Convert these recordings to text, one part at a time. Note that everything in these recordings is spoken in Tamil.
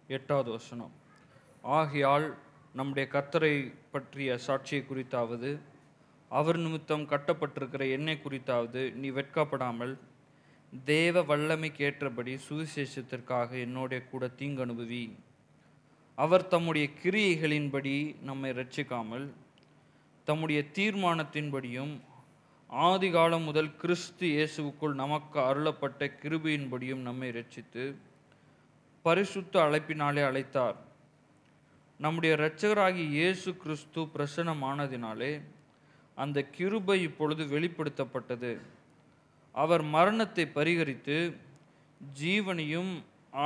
8வது வசனம். ஆகையால் நம்முடைய கர்த்தரை பற்றிய சாட்சியை குறித்தாவது அவர் நிமித்தம் கட்டப்பட்டிருக்கிற என்னை குறித்தாவது நீ வெட்கப்படாமல் தேவ வல்லமைக்கேற்றபடி சுவிசேஷத்திற்காக என்னோட கூட தீங்கு அனுபவி. அவர் தம்முடைய கிரியைகளின்படி நம்மை இரட்சிக்காமல் தம்முடைய தீர்மானத்தின்படியும் ஆதிகாலம் முதல் கிறிஸ்து இயேசுவுக்குள் நமக்கு அருளப்பட்ட கிருபையின்படியும் நம்மை இரட்சித்து பரிசுத்த அழைப்பினாலே அழைத்தார். நம்முடைய இரட்சகராகிய இயேசு கிறிஸ்து பிரசன்னமானதினாலே அந்த கிருபை இப்பொழுது வெளிப்படுத்தப்பட்டது. அவர் மரணத்தை பரிகரித்து ஜீவனையும்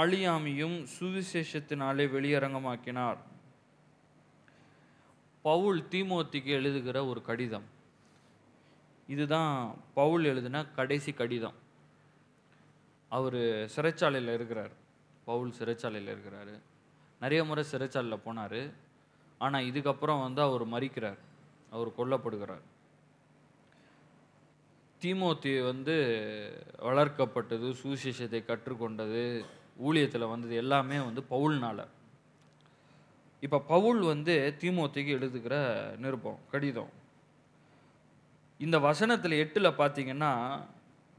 அழியாமையும் சுவிசேஷத்தினாலே வெளியரங்கமாக்கினார். பவுல் தீமோத்திக்கு எழுதுகிற ஒரு கடிதம். இதுதான் பவுல் எழுதின கடைசி கடிதம். அவர் சிறைச்சாலையில் இருக்கிறார். பவுல் சிறைச்சாலையில் இருக்கிறாரு. நிறைய முறை சிறைச்சாலையில் போனார். ஆனால் இதுக்கப்புறம் அவர் மரிக்கிறார், அவர் கொல்லப்படுகிறார். தீமோத்தி வளர்க்கப்பட்டது, சுவிசேஷத்தை கற்றுக்கொண்டது, ஊழியத்தில் வந்தது எல்லாமே பவுல்னால. இப்போ பவுல் தீமோத்திக்கு எழுதுகிற நிருபம் கடிதம். இந்த வசனத்தில் 8ல் பார்த்தீங்கன்னா,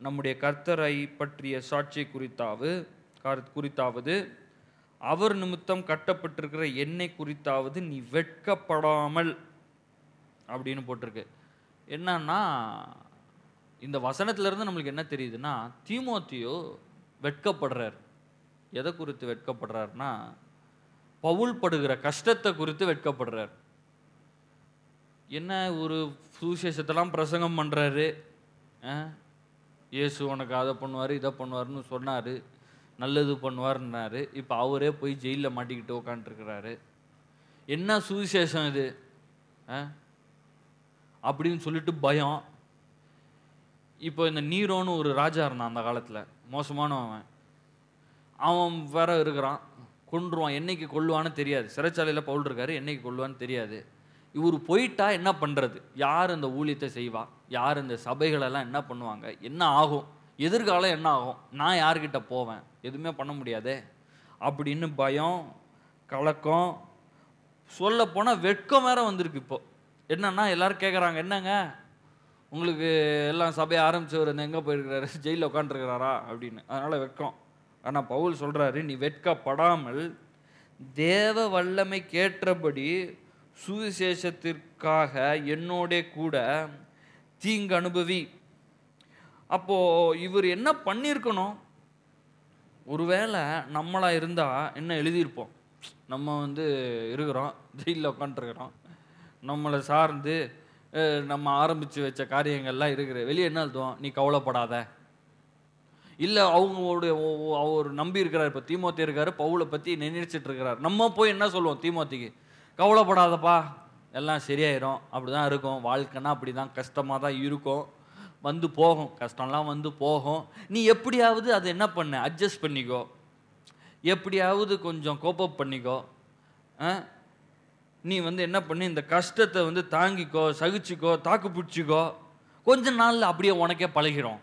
நம்முடைய கர்த்தரை பற்றிய சாட்சியை குறித்தாவது அவர் நிமித்தம் கட்டப்பட்டிருக்கிற என்னை குறித்தாவது நீ வெட்கப்படாமல் அப்படின்னு போட்டிருக்கு. என்னன்னா, இந்த வசனத்திலிருந்து நம்மளுக்கு என்ன தெரியுதுன்னா, தீமோத்தியோ வெட்கப்படுறார். எதை குறித்து வெட்கப்படுறாருன்னா, பவுல் படுகிற கஷ்டத்தை குறித்து வெட்கப்படுறார். என்ன ஒரு சுவிசேஷத்தெல்லாம் பிரசங்கம் பண்ணுறாரு, இயேசு உனக்கு அதை பண்ணுவார் இதை பண்ணுவார்னு சொன்னார், நல்லது பண்ணுவார்னாரு. இப்போ அவரே போய் ஜெயிலில் மாட்டிக்கிட்டு உட்காந்துருக்கிறாரு. என்ன சுவிசேஷம் இது அப்படின்னு சொல்லிட்டு பயம். இப்போ இந்த நீரோன்னு ஒரு ராஜா இருந்தான் அந்த காலத்தில், மோசமானவன். அவன் வேற இருக்கிறான், கொன்றுவான். என்னைக்கு கொல்லுவான்னு தெரியாது. சிறைச்சாலையில் பவுல் இருக்காரு, என்னைக்கு கொல்லுவான்னு தெரியாது. இவர் போயிட்டா என்ன பண்ணுறது? யார் இந்த ஊழியத்தை செய்வா? யார் இந்த சபைகளெல்லாம் என்ன பண்ணுவாங்க? என்ன ஆகும்? எதிர்காலம் என்ன ஆகும்? நான் யார்கிட்ட போவேன்? எதுவுமே பண்ண முடியாதே அப்படின்னு பயம், கலக்கம், சொல்ல போனால் வெட்கம் வேற வந்திருக்கு. இப்போ என்னன்னா, எல்லாரும் கேட்குறாங்க, என்னங்க உங்களுக்கு எல்லாம் சபையை ஆரம்பிச்சவர் எங்கே போயிருக்கிறாரு? ஜெயிலில் உட்காந்துருக்கிறாரா அப்படின்னு. அதனால் வெட்கம். ஆனால் பவுல் சொல்கிறாரு, நீ வெட்கப்படாமல் தேவ வல்லமைக்கேற்றபடி சுவிசேஷத்திற்காக என்னோட கூட தீங்கு அனுபவி. அப்போ இவர் என்ன பண்ணியிருக்கணும்? ஒருவேளை நம்மளா இருந்தால் என்ன எழுதியிருப்போம்? நம்ம இருக்கிறோம், ஜெயிலில் உட்காந்துருக்கிறோம், நம்மளை சார்ந்து நம்ம ஆரம்பித்து வச்ச காரியங்கள்லாம் இருக்கிற. வெளியே என்ன எழுதுவோம்? நீ கவலைப்படாத. இல்லை, அவர் நம்பி இருக்கிறார். இப்போ தீமோத்தி இருக்காரு, பவுலை பற்றி நினைச்சிட்டு இருக்கிறார். நம்ம போய் என்ன சொல்லுவோம் தீமோத்திக்கு? கவலைப்படாதப்பா, எல்லாம் சரியாயிரும். அப்படி தான் இருக்கும். வாழ்க்கைன்னா அப்படி தான், கஷ்டமாக தான் இருக்கும், போகும், கஷ்டம்லாம் போகும். நீ எப்படியாவது அதை என்ன பண்ண, அட்ஜஸ்ட் பண்ணிக்கோ, எப்படியாவது கொஞ்சம் கோப்பப் பண்ணிக்கோ. நீ என்ன பண்ணி இந்த கஷ்டத்தை தாங்கிக்கோ, சகிச்சுக்கோ, தாக்கு பிடிச்சிக்கோ. கொஞ்ச நாளில் அப்படியே உனக்கே பழகிரும்,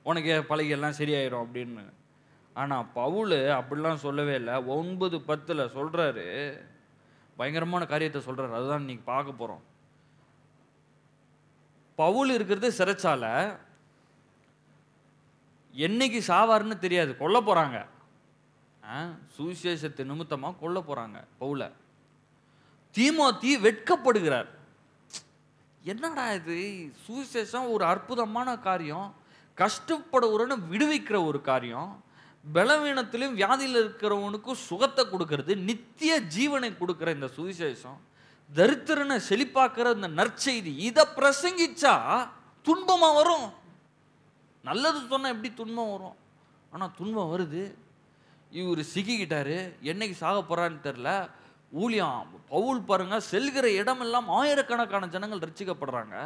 உனக்கே பழகி எல்லாம் சரியாயிரும் அப்படின்னு. ஆனால் பவுல் அப்படிலாம் சொல்லவே இல்லை. 9:10 சொல்கிறாரு, பயங்கரமான காரியத்தை சொல்கிறார். அதுதான் இன்னைக்கு பார்க்க போகிறோம். பவுல் இருக்கிறது சிறைச்சாலை. என்னைக்கு சாவாருன்னு தெரியாது, கொல்ல போகிறாங்க. சுவிசேஷத்தை நிமித்தமாக கொல்ல போகிறாங்க பவுல. தீமோத்தி வெட்கப்படுகிறார். என்னடா இது, சுவிசேஷம் ஒரு அற்புதமான காரியம், கஷ்டப்படுறவனை விடுவிக்கிற ஒரு காரியம், பலவீனத்திலும் வியாதியில் இருக்கிறவனுக்கும் சுகத்தை கொடுக்கறது, நித்திய ஜீவனை கொடுக்கிற இந்த சுவிசேஷம், தரித்திரனை செழிப்பாக்குற இந்த நற்செய்தி, இதை பிரசங்கிச்சா துன்பமா வரும். நல்லது சொன்னா எப்படி துன்பம் வரும்? ஆனா துன்பம் வருது. இவர் சிக்கிக்கிட்டாரு, என்னைக்கு சாக போறான்னு தெரியல. ஊழியம் பவுல் பாருங்க, செல்கிற இடமெல்லாம் ஆயிரக்கணக்கான ஜனங்கள் ரட்சிக்கப்படுறாங்க.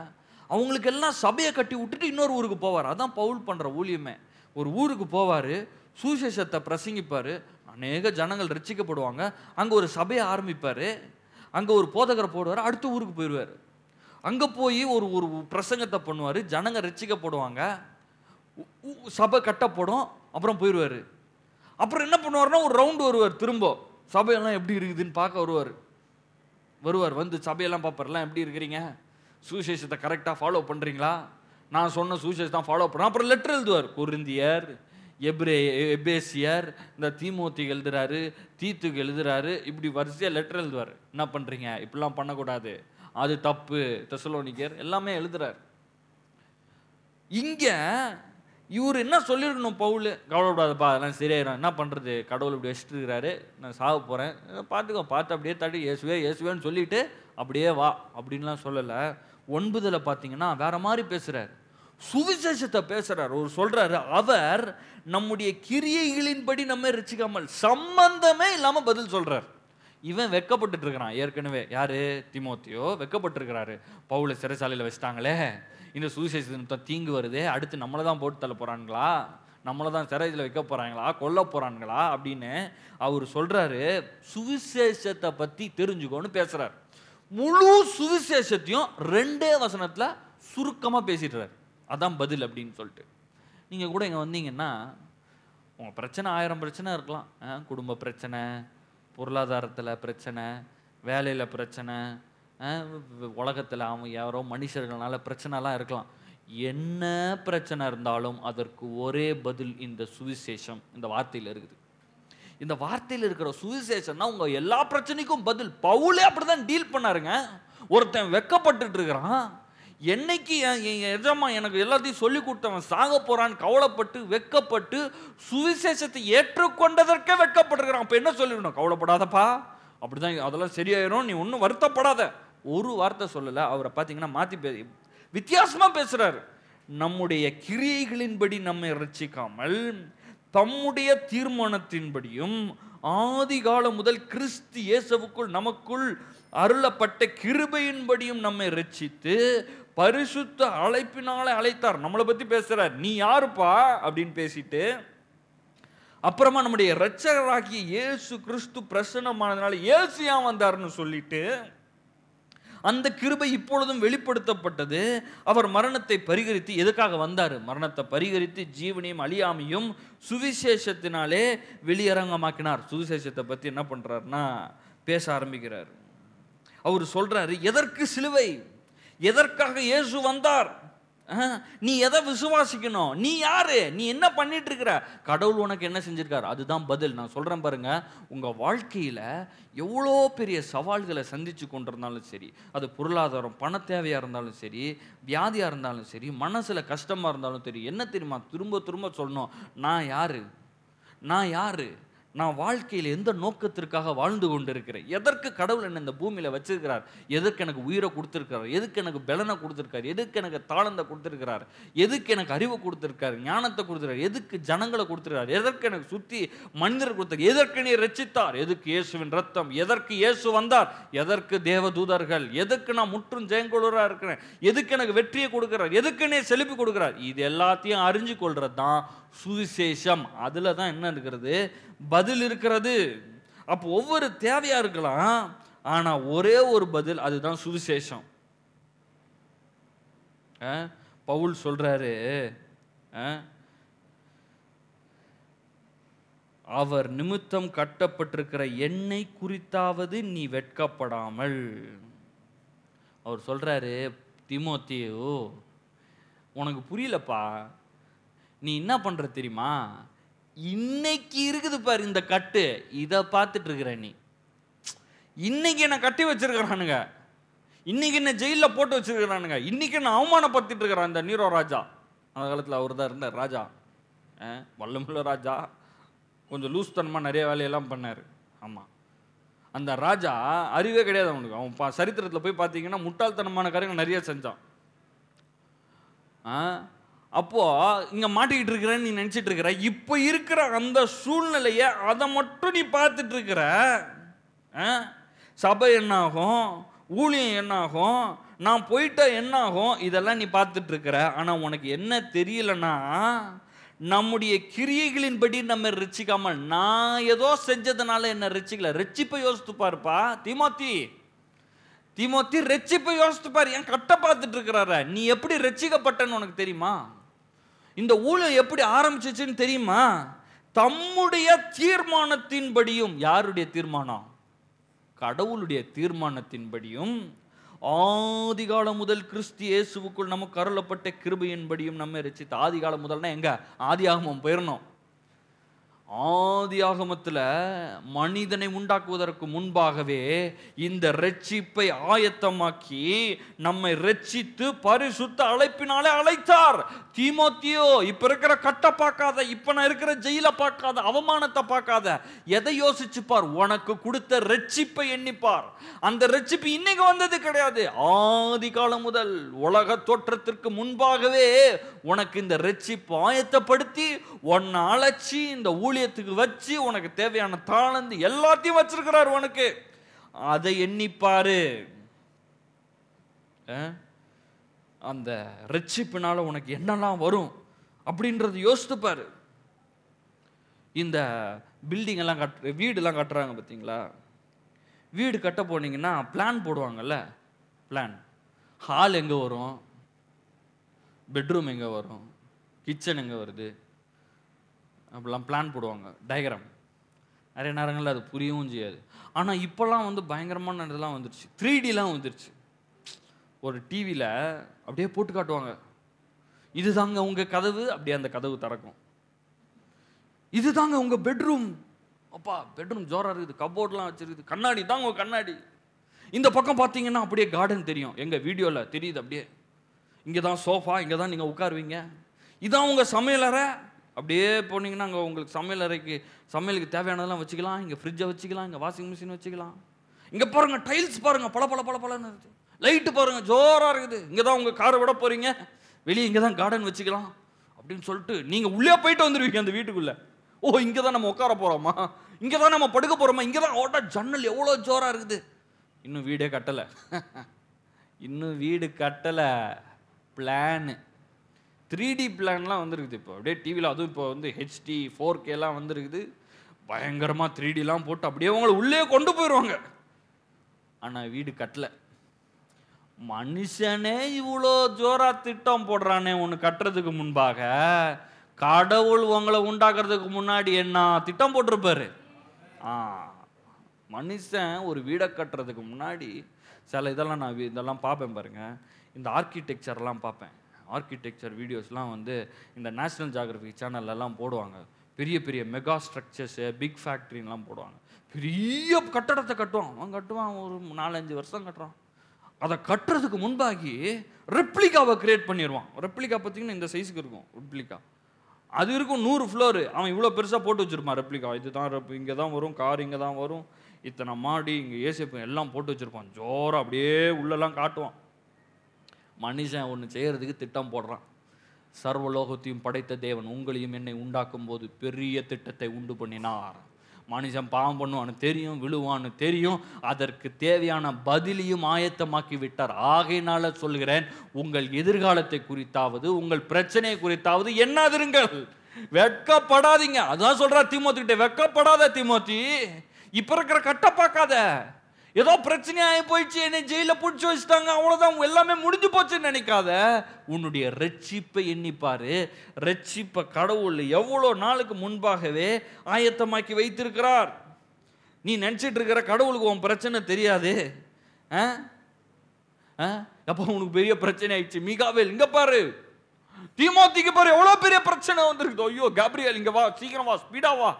அவங்களுக்கு எல்லாம் சபையை கட்டி விட்டுட்டு இன்னொரு ஊருக்கு போவார். அதான் பவுல் பண்ற ஊழியமே. ஒரு ஊருக்கு போவாரு, சுவிசேஷத்தை பிரசங்கிப்பாரு, அநேக ஜனங்கள் ரட்சிக்கப்படுவாங்க. அங்க ஒரு சபையை ஆரம்பிப்பாரு, அங்க ஒரு போதகரை போடுவார், அடுத்த ஊருக்கு போயிடுவார். அங்க போய் ஒரு ஒரு பிரசங்கத்தை பண்ணுவார், ஜனங்க ரட்சிக்கப்படுவாங்க, சபை கட்டப்படும், அப்புறம் போயிடுவார். அப்புறம் என்ன பண்ணுவார்னா ஒரு ரவுண்டு வருவார், திரும்ப சபையெல்லாம் எப்படி இருக்குதுன்னு பார்க்க வருவார். வந்து சபையெல்லாம் பார்ப்பார்லாம், எப்படி இருக்கிறீங்க, சுவிசேஷத்தை கரெக்டாக ஃபாலோ பண்ணுறீங்களா, நான் சொன்ன சுவிசேஷம் தான் ஃபாலோ பண்ணுறேன். அப்புறம் லெட்டர் எழுதுவார், கொரிந்தியர், எபேசியர், இந்த தீமோத்திக்கு எழுதுறாரு, தீத்துக்கு எழுதுறாரு, இப்படி வரிசையாக லெட்டர் எழுதுவார். என்ன பண்ணுறீங்க, இப்படிலாம் பண்ணக்கூடாது, அது தப்பு, தெசலோனிக்கர் எல்லாமே எழுதுறாரு. இங்கே இவர் என்ன சொல்லிருக்கணும், பவுல் கவலைப்படாதப்பா அதெல்லாம் சரியாயிரும், என்ன பண்ணுறது, கடவுள் இப்படி வச்சுட்டு இருக்கிறாரு, நான் சாக போகிறேன், பார்த்து அப்படியே தட்டி இயேசுவேன்னு சொல்லிட்டு அப்படியே வா அப்படின்லாம் சொல்லலை. 9 பார்த்தீங்கன்னா வேற மாதிரி பேசுகிறார், சுவிசேஷத்தை பேசுகிறார். ஒரு சொல்கிறாரு, அவர் நம்முடைய கிரியைகளின்படி நம்ம ரட்சிக்காமல், சம்பந்தமே இல்லாமல் பதில் சொல்கிறார். இவன் வெக்கப்பட்டு இருக்கிறான் ஏற்கனவே, யாரு, தீமோத்தியோ வெக்கப்பட்டு இருக்கிறாரு. பவுலை சிறைச்சாலையில் வச்சுட்டாங்களே, இந்த சுவிசேஷத்தை தீங்கு வருதே, அடுத்து நம்மளை தான் போட்டு தள்ள போகிறாங்களா, நம்மளை தான் சிறையில் வைக்க போகிறாங்களா, கொல்ல போகிறாங்களா அப்படின்னு அவர் சொல்கிறாரு. சுவிசேஷத்தை பற்றி தெரிஞ்சுக்கோன்னு பேசுகிறார். முழு சுவிசேஷத்தையும் 2 வசனத்தில் சுருக்கமாக பேசிடுறாரு. அதான் பதில் அப்படின்னு சொல்லிட்டு. நீங்கள் கூட இங்கே வந்தீங்கன்னா உங்கள் பிரச்சனை 1000 பிரச்சனை இருக்கலாம். குடும்ப பிரச்சனை, பொருளாதாரத்தில் பிரச்சனை, வேலையில் பிரச்சனை, உலகத்தில் அவங்க யாரோ மனுஷர்களால பிரச்சனைலாம் இருக்கலாம். என்ன பிரச்சனை இருந்தாலும் அதற்கு ஒரே பதில் இந்த சுவிசேஷம், இந்த வார்த்தையில் இருக்குது. இந்த வார்த்தையில் இருக்கிற சுவிசேஷம்னா உங்க எல்லா பிரச்சனைக்கும் பதில். பவுலே அப்படிதான் டீல் பண்ணாருங்க. ஒருத்தன் வெக்கப்பட்டு இருக்கிறான், என்னைக்கு என் எஜமா எனக்கு எல்லாத்தையும் சொல்லி கொடுத்தவன் சாக போறான்னு கவலைப்பட்டு வெக்கப்பட்டு சுவிசேஷத்தை ஏற்றுக்கொண்டதற்கே வெக்கப்பட்டுருக்கிறான். அப்ப என்ன சொல்லிடணும், கவலைப்படாதப்பா, அப்படிதான் அதெல்லாம் சரியாயிரும், நீ ஒன்றும் வருத்தப்படாத. ஒரு வார்த்தை சொல்லலை. அவரை பார்த்தீங்கன்னா மாற்றி வித்தியாசமா பேசுறாரு. நம்முடைய கிரியைகளின்படி நம்மை ரட்சிக்காமல் தம்முடைய தீர்மானத்தின்படியும் ஆதி காலம் முதல் கிறிஸ்து இயேசுவுக்குள் நமக்குள் அருளப்பட்ட கிருபையின்படியும் நம்மை ரட்சித்து பரிசுத்த அழைப்பினாலே அழைத்தார். நம்மளை பத்தி பேசுறார், நீ யாருப்பா அப்படின்னு பேசிட்டு, அப்புறமா நம்முடைய இரட்சகராகிய இயேசு கிறிஸ்து பிரசன்னமானதுனால இயேசு ஏன் வந்தார்னு சொல்லிட்டு, அந்த கிருபை இப்பொழுதும் வெளிப்படுத்தப்பட்டது. அவர் மரணத்தை பரிகரித்து, எதுக்காக வந்தார், மரணத்தை பரிகரித்து ஜீவனையும் அழியாமையும் சுவிசேஷத்தினாலே வெளியரங்கமாக்கினார். சுவிசேஷத்தை பத்தி என்ன பண்றாருன்னா பேச ஆரம்பிக்கிறார். அவர் சொல்றாரு, எதற்கு சிலுவை, எதற்காக இயேசு வந்தார், நீ எதை விசுவாசிக்கணும், நீ யாரு, நீ என்ன பண்ணிட்டு இருக்கிற, கடவுள் உனக்கு என்ன செஞ்சிருக்காரு, அதுதான் பதில். நான் சொல்றேன் பாருங்க, உங்க வாழ்க்கையில எவ்வளோ பெரிய சவால்களை சந்திச்சு கொண்டிருந்தாலும் சரி, அது பொருளாதாரம் பண தேவையா இருந்தாலும் சரி, வியாதியா இருந்தாலும் சரி, மனசுல கஷ்டமா இருந்தாலும் சரி, என்ன தெரியுமா திரும்ப திரும்ப சொல்லணும், நான் யாரு, நான் வாழ்க்கையில் எந்த நோக்கத்திற்காக வாழ்ந்து கொண்டு இருக்கிறேன், எதற்கு கடவுள் என்ன இந்த பூமியில வச்சிருக்கிறார், எதற்கு எனக்கு உயிரை கொடுத்திருக்கிறார், எதுக்கு எனக்கு பலனை கொடுத்திருக்காரு, எதுக்கு எனக்கு தாளந்தை கொடுத்திருக்கிறார், எதுக்கு எனக்கு அறிவை கொடுத்திருக்காரு, ஞானத்தை கொடுத்திருக்காரு, எதுக்கு ஜனங்களை கொடுத்திருக்காரு, எதற்கு எனக்கு சுத்தி மனிதர் கொடுத்தார், எதற்கு நீ ரட்சித்தார், எதுக்கு இயேசுவின் ரத்தம், எதற்கு இயேசு வந்தார், எதற்கு தேவதூதர்கள், எதுக்கு நான் முற்றும் ஜெயங்கொள்வரா இருக்கிறேன், எதுக்கு எனக்கு வெற்றியை கொடுக்கிறார், எதுக்கு நீ செழிப்பு கொடுக்கிறார், இது எல்லாத்தையும் அறிஞ்சு கொள்றது தான் சுவிசேஷம். அதுல தான் என்ன இருக்கிறது, பதில் இருக்கிறது. அப்போ ஒவ்வொரு தேவையா இருக்கலாம், ஆனா ஒரே ஒரு பதில், அதுதான் சுவிசேஷம். பவுல் சொல்றாரு, அவர் நிமித்தம் கட்டப்பட்டிருக்கிற என்னை குறித்தாவது நீ வெட்கப்படாமல். அவர் சொல்றாரு, தீமோத்தேயு உனக்கு புரியலப்பா, நீ என்ன பண்ற தெரியுமா, இன்னைக்கு இருக்குது பாரு இந்த கட்டு, இதை பார்த்துட்டு இருக்கிற நீ, இன்னைக்கு என்ன கட்டி வச்சிருக்கிறானுங்க, இன்னைக்கு என்ன ஜெயிலில் போட்டு வச்சிருக்கிறானுங்க, இன்னைக்கு என்ன அவமானப்படுத்திட்டு இருக்கிறான் இந்த நீரோ ராஜா. அந்த காலத்தில் அவர் தான் இருந்தார் ராஜா, வல்லமுள்ள ராஜா, கொஞ்சம் லூஸ் தனமாக நிறைய வேலையெல்லாம் பண்ணார். ஆமாம், அந்த ராஜா அறிவே கிடையாது அவனுக்கு. அவன் சரித்திரத்தில் போய் பார்த்தீங்கன்னா முட்டாள்தனமான காரியங்கள் நிறைய செஞ்சான். அப்போ இங்க மாட்டிக்கிட்டு இருக்கிறேன்னு நீ நினைச்சிட்டு இருக்கிற, இப்ப இருக்கிற அந்த சூழ்நிலைய அதை மட்டும் நீ பார்த்துட்டு இருக்கிற. சபை என்னாகும், ஊழியம் என்னாகும், நான் போயிட்ட என்னாகும், இதெல்லாம் நீ பார்த்துட்டு இருக்கிற. ஆனா உனக்கு என்ன தெரியலன்னா, நம்முடைய கிரியைகளின்படி நம்ம ரட்சிக்காமல், நான் ஏதோ செஞ்சதுனால என்ன ரட்சிக்கல. ரட்சிப்பை யோசித்து பாருப்பா தீமோத்தி, ரட்சிப்பை யோசித்து பாரு. என் கட்ட பார்த்துட்டு இருக்கிறார, நீ எப்படி ரட்சிக்கப்பட்டன்னு உனக்கு தெரியுமா, இந்த ஊழியம் எப்படி ஆரம்பிச்சிச்சுன்னு தெரியுமா, தம்முடைய தீர்மானத்தின்படியும். யாருடைய தீர்மானம்? கடவுளுடைய தீர்மானத்தின்படியும் ஆதிகாலம் முதல் கிறிஸ்து இயேசுவுக்குள் நமக்கு அருளப்பட்ட கிருபையின்படியும் நம்மை ரட்சித்த. ஆதிகாலம் முதல்னா எங்க? ஆதியாகமம் போயிடணும். ஆதியாகமத்துல மனிதனை உண்டாக்குவதற்கு முன்பாகவே இந்த ரட்சிப்பை ஆயத்தமாக்கி நம்மை ரட்சித்து பரிசுத்த அழைப்பினாலே அழைத்தார். தீமோத்தேயோ, இப்ப இருக்கிற கட்ட பார்க்காத, இப்ப நான் இருக்கிற ஜெயில பார்க்காத, அவமானத்தை பார்க்காத, எதை யோசிச்சுப்பார்? உனக்கு கொடுத்த ரட்சிப்பை எண்ணிப்பார். அந்த ரட்சிப்பு இன்னைக்கு வந்தது கிடையாது. ஆதி காலம் முதல் உலக தோற்றத்திற்கு முன்பாகவே உனக்கு இந்த ரட்சிப்பு ஆயத்தப்படுத்தி உன்னை அழைச்சி இந்த ஊழியத்துக்கு வச்சு உனக்கு தேவையான தாளந்து எல்லாத்தையும் வச்சிருக்கிறார் உனக்கு. அதை எண்ணிப்பாரு. அந்த ரட்சிப்பினால உனக்கு என்னெல்லாம் வரும் அப்படின்றது யோசித்துப்பாரு. இந்த பில்டிங் எல்லாம் வீடுலாம் கட்டுறாங்க பார்த்தீங்களா? வீடு கட்ட போனீங்கன்னா பிளான் போடுவாங்கல்ல. பிளான், ஹால் எங்கே வரும், பெட்ரூம் எங்கே வரும், கிச்சன் எங்கே வருது, அப்படிலாம் பிளான் போடுவாங்க. டயக்ராம். நிறைய நேரங்களில் அது புரியவும் செய்யாது. ஆனால் இப்போல்லாம் வந்து பயங்கரமான இதெல்லாம் வந்துருச்சு. 3Dலாம் வந்துருச்சு. ஒரு டிவியில் அப்படியே போட்டு காட்டுவாங்க. இதுதாங்க உங்கள் கதவு, அப்படியே அந்த கதவு திறக்கும். இதுதாங்க உங்கள் பெட்ரூம். அப்பா பெட்ரூம் ஜோராக இருக்குது, கபோர்ட்லாம் வச்சிருக்குது, கண்ணாடி தாங்க உங்கள் கண்ணாடி. இந்த பக்கம் பார்த்தீங்கன்னா அப்படியே கார்டன் தெரியும். எங்கள் வீடியோவில் தெரியுது அப்படியே. இங்கே தான் சோஃபா, இங்கே தான் நீங்கள் உட்காருவீங்க. இதான் உங்கள் சமையலறை. அப்படியே போனீங்கன்னா அங்கே உங்களுக்கு சமையலறைக்கு சமையலுக்கு தேவையானதெல்லாம் வச்சுக்கலாம். இங்கே ஃப்ரிட்ஜை வச்சுக்கலாம், இங்கே வாஷிங் மிஷின் வச்சுக்கலாம். இங்கே பாருங்கள் டைல்ஸ் பாருங்கள், பல பல பல பலன்னு இருக்குது. லைட்டு பாருங்கள் ஜோராக இருக்குது. இங்கே தான் உங்கள் காரை விட போகிறீங்க, வெளியே இங்கே தான் கார்டன் வச்சுக்கலாம் அப்படின்னு சொல்லிட்டு நீங்கள் உள்ளே போயிட்டு வந்துடுவீங்க அந்த வீட்டுக்குள்ளே. ஓ, இங்கே தான் நம்ம உட்கார போகிறோமா, இங்கே தான் நம்ம படுக்க போகிறோமா, இங்கே தான் ஓட்டா ஜன்னல் எவ்வளோ ஜோராக இருக்குது. இன்னும் வீடே கட்டலை. இன்னும் வீடு கட்டலை. பிளானு 3D பிளான்லாம் வந்துருக்குது இப்போ அப்படியே டிவியில். அதுவும் இப்போ வந்து HD 4Kலாம் வந்துருக்குது. பயங்கரமாக 3Dலாம் போட்டு அப்படியே அவங்கள உள்ளே கொண்டு போயிடுவாங்க. ஆனால் வீடு கட்டலை. மனுஷனே இவ்வளோ ஜோரா திட்டம் போடுறானே ஒன்று கட்டுறதுக்கு முன்பாக, கடவுள் உங்களை உண்டாக்குறதுக்கு முன்னாடி என்ன திட்டம் போட்டிருப்பாரு? மனுஷன் ஒரு வீடை கட்டுறதுக்கு முன்னாடி சில இதெல்லாம் நான் இதெல்லாம் பார்ப்பேன் பாருங்க. இந்த ஆர்கிடெக்சர்லாம் பார்ப்பேன். ஆர்கிடெக்சர் வீடியோஸ்லாம் வந்து இந்த நேஷ்னல் ஜியோகிராஃபிக் சேனல்லாம் போடுவாங்க. பெரிய பெரிய மெகா ஸ்ட்ரக்சர்ஸு, பிக் ஃபேக்ட்ரின்லாம் போடுவாங்க. பெரிய கட்டடத்தை கட்டுவான். அவன் கட்டுவான், ஒரு 4-5 வருஷம் கட்டுறான். அதை கட்டுறதுக்கு முன்பாகி ரெப்ளிகாவை கிரியேட் பண்ணிடுவான். ரெப்ளிகா பார்த்தீங்கன்னா இந்த சைஸுக்கு இருக்கும். ரெப்ளிகா அது இருக்கும் 100 ஃப்ளோரு. அவன் இவ்வளோ பெருசாக போட்டு வச்சுருப்பான். ரெப்ளிகா இதுதான் இங்கே தான் வரும், கார் இங்கே தான் வரும், இத்தனை மாடி, இங்கே ஏசிப்பு எல்லாம் போட்டு வச்சுருப்பான். ஜோராக அப்படியே உள்ளெல்லாம் காட்டுவான். மனுஷன் ஒன்று செய்கிறதுக்கு திட்டம் போடுறான். சர்வலோகத்தையும் படைத்த தேவன் உங்களையும் என்னை உண்டாக்கும் போது பெரிய திட்டத்தை உண்டு பண்ணினார். மனுஷன் பாவம் பண்ணுவான்னு தெரியும், விழுவான்னு தெரியும், அதற்கு தேவையான பதிலையும் ஆயத்தமாக்கி விட்டார். ஆகையினால சொல்கிறேன், உங்கள் எதிர்காலத்தை குறித்தாவது உங்கள் பிரச்சனையை குறித்தாவது எண்ணாதிருங்கள், வெட்கப்படாதீங்க. அதான் சொல்றா தீமோத்திகிட்ட, வெட்கப்படாத தீமோத்தி, இப்ப இருக்கிற கட்ட பார்க்காத. ஏதோ பிரச்சனையாகி போயிடுச்சு, என்னை ஜெயில பிடிச்சி வச்சுட்டாங்க, அவ்வளோதான் எல்லாமே முடிஞ்சு போச்சுன்னு நினைக்காத. உன்னுடைய ரட்சிப்பை எண்ணிப்பாரு. ரட்சிப்பை கடவுள் எவ்வளோ நாளுக்கு முன்பாகவே ஆயத்தமாக்கி வைத்திருக்கிறார். நீ நினச்சிட்டு இருக்கிற கடவுளுக்கு உன் பிரச்சனை தெரியாது. அப்போ உனக்கு பெரிய பிரச்சனை ஆயிடுச்சு. மிகாவேல் இங்க பாரு, தீமோத்திக்கு பாரு எவ்வளோ பெரிய பிரச்சனை வந்திருக்குது. ஐயோ கேப்ரியல் இங்க வா, சீக்கிரம் வா, ஸ்பீடா வா,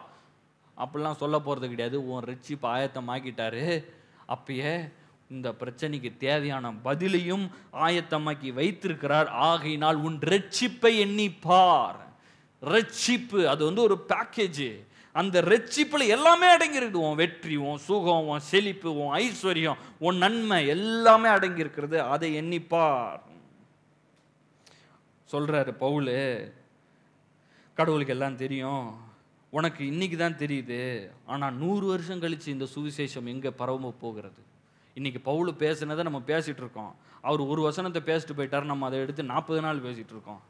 அப்படிலாம் சொல்ல போறது கிடையாது. உன் ரட்சிப்பை ஆயத்தமாக்கிட்டாரு. அப்பயே இந்த பிரச்சனைக்கு தேவையான பதிலையும் ஆயத்தமாக்கி வைத்திருக்கிறார். ஆகையினால் உன் ரட்சிப்பை எண்ணிப்பார். ரட்சிப்பு அது வந்து ஒரு பேக்கேஜ். அந்த ரட்சிப்புல எல்லாமே அடங்கியிருக்கு. உன் வெற்றி, உன் சுகம், உன் செழிப்பு, உன் ஐஸ்வர்யம், உன் நன்மை எல்லாமே அடங்கி இருக்கிறது. அதை எண்ணிப்பார் சொல்றாரு பவுல். கடவுளுக்கு எல்லாம் தெரியும், உனக்கு இன்னைக்கு தான் தெரியுது. ஆனால் 100 வருஷம் கழிச்சு இந்த சுவிசேஷம் எங்கே பரவ போகிறது? இன்னைக்கு பவுல் பேசுனதை நம்ம பேசிட்டு இருக்கோம். அவர் ஒரு வசனத்தை பேசிட்டு போயிட்டார், நம்ம அதை எடுத்து 40 நாள் பேசிட்டு இருக்கோம்.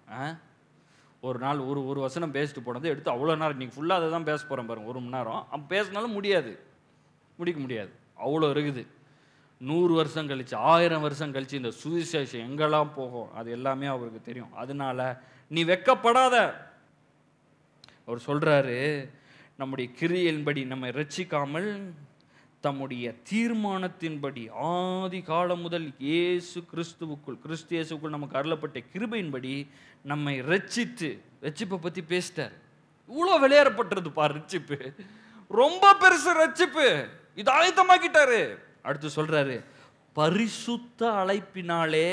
ஒரு நாள் ஒரு வசனம் பேசிட்டு போனதை எடுத்து அவ்வளோ நேரம், இன்னைக்கு ஃபுல்லாக அதை தான் பேச போகிறேன் பாருங்க. 1 மணி நேரம் அப்போ பேசினாலும் முடிக்க முடியாது, அவ்வளோ இருக்குது. 100 வருஷம் கழிச்சு, 1000 வருஷம் கழிச்சு இந்த சுவிசேஷம் எங்கெல்லாம் போகும் அது எல்லாமே அவருக்கு தெரியும். அதனால நீ வெட்கப்படாத. அவர் சொல்றாரு, நம்முடைய கிரியையின்படி நம்மை ரட்சிக்காமல் தம்முடைய தீர்மானத்தின்படி ஆதி காலம் முதல் கிறிஸ்து இயேசுக்குள் நமக்கு அருளப்பட்ட கிருபையின்படி நம்மை ரட்சித்து, ரட்சிப்பை பத்தி பேசிட்டார். இவ்வளோ வெளியேறப்பட்டிருது பார் ரட்சிப்பு, ரொம்ப பெருசு ரட்சிப்பு. இது ஆயத்தமாக்கிட்டாரு. அடுத்து சொல்றாரு, பரிசுத்த அழைப்பினாலே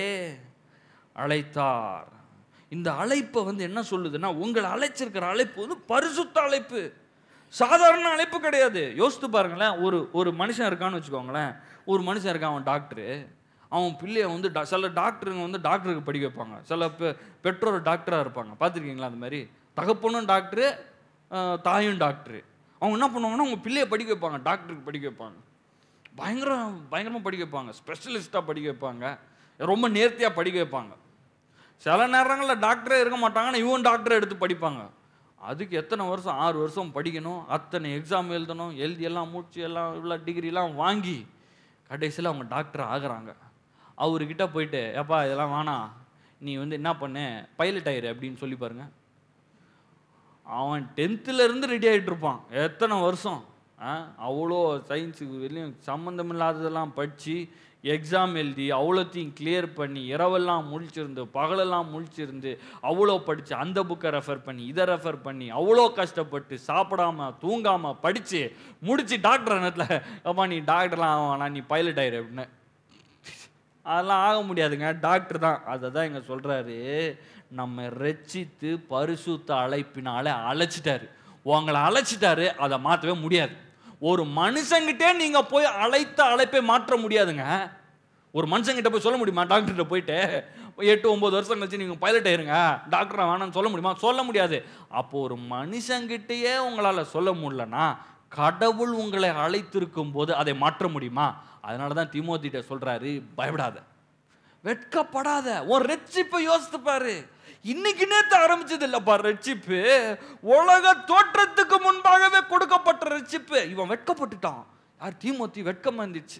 அழைத்தார். இந்த அழைப்பை என்ன சொல்லுதுன்னா, உங்களை அழைச்சிருக்கிற அழைப்பு பரிசுத்த அழைப்பு, சாதாரண அழைப்பு கிடையாது. யோசித்து பாருங்களேன். ஒரு மனுஷன் இருக்கான்னு வச்சுக்கோங்களேன். ஒரு மனுஷன் இருக்கான், அவன் டாக்டரு. அவன் பிள்ளைய சில டாக்டருங்க டாக்டருக்கு படிக்க வைப்பாங்க. சில பெற்றோர் டாக்டராக இருப்பாங்க, பார்த்துருக்கீங்களா? அந்த மாதிரி தகப்பனும் டாக்டரு, தாயும் டாக்டரு. அவங்க என்ன பண்ணுவாங்கன்னா, அவங்க பிள்ளைய படிக்க வைப்பாங்க, டாக்டருக்கு படிக்க வைப்பாங்க. பயங்கரமாக படிக்க வைப்பாங்க, ஸ்பெஷலிஸ்ட்டாக படிக்க வைப்பாங்க, ரொம்ப நேர்த்தியாக படிக்க வைப்பாங்க. சில நேரங்களில் டாக்டரே இருக்க மாட்டாங்கன்னா இவன் டாக்டரை எடுத்து படிப்பாங்க. அதுக்கு எத்தனை வருஷம், 6 வருஷம் படிக்கணும், அத்தனை எக்ஸாம் எழுதணும், எழுதி எல்லாம் முடிச்சு எல்லாம் இவ்வளோ டிகிரிலாம் வாங்கி கடைசியில் அவங்க டாக்டர் ஆகுறாங்க. அவர்கிட்ட போயிட்டு, ஏப்பா இதெல்லாம் வேணாம், நீ என்ன பண்ணு, பைலட் ஆயிரு அப்படின்னு சொல்லி பாருங்க. அவன் 10th இருந்து ரெடி ஆகிட்டு இருப்பான். எத்தனை வருஷம், அவ்வளோ சயின்ஸுக்கு வெளியும் சம்மந்தம் இல்லாததெல்லாம் படித்து எக்ஸாம் எழுதி அவ்வளோத்தையும் கிளியர் பண்ணி, இரவெல்லாம் முழிச்சிருந்து பகலெல்லாம் முழிச்சிருந்து அவ்வளோ படித்து, அந்த புக்கை ரெஃபர் பண்ணி இதை ரெஃபர் பண்ணி அவ்வளோ கஷ்டப்பட்டு சாப்பிடாமல் தூங்காமல் படித்து முடித்து டாக்டர் நேரத்தில், அப்பா நீ டாக்டர்லாம் ஆவானா, நீ பைலட் ஆயிரு அப்படின்னு. அதெல்லாம் ஆக முடியாதுங்க, டாக்டர் தான். அதை தான் இங்கே சொல்கிறாரு, நம்ம ரட்சித்து பரிசுத்த அழைப்பினாலே அழைச்சிட்டாரு. உங்களை அழைச்சிட்டாரு, அதை மாற்றவே முடியாது. ஒரு மனுஷங்கிட்டே நீங்கள் போய் அழைத்த அழைப்பை மாற்ற முடியாதுங்க. ஒரு மனுஷங்கிட்ட போய் சொல்ல முடியுமா? டாக்டர்கிட்ட போயிட்டு 8-9 வருஷம் கழிச்சு நீங்கள் பைலட் ஆயிருங்க, டாக்டரா வேணான்னு சொல்ல முடியுமா? சொல்ல முடியாது. அப்போ ஒரு மனுஷங்கிட்டயே உங்களால் சொல்ல முடியலன்னா, கடவுள் உங்களை அழைத்திருக்கும் போது அதை மாற்ற முடியுமா? அதனால தான் தீமோத்திட்ட சொல்றாரு, பயப்படாத, வெட்கப்படாத, உன் ரட்சிப்பை யோசித்து பாரு. இன்னைக்கு நேத்து ஆரம்பிச்சது இல்லப்பா ரட்சிப்பு, உலக தோற்றத்துக்கு முன்பாகவே கொடுக்கப்பட்ட ரட்சிப்பு. இவன் வெட்கப்பட்டுட்டான். யார்? தீமோத்தி வெட்கம் வந்துச்சு.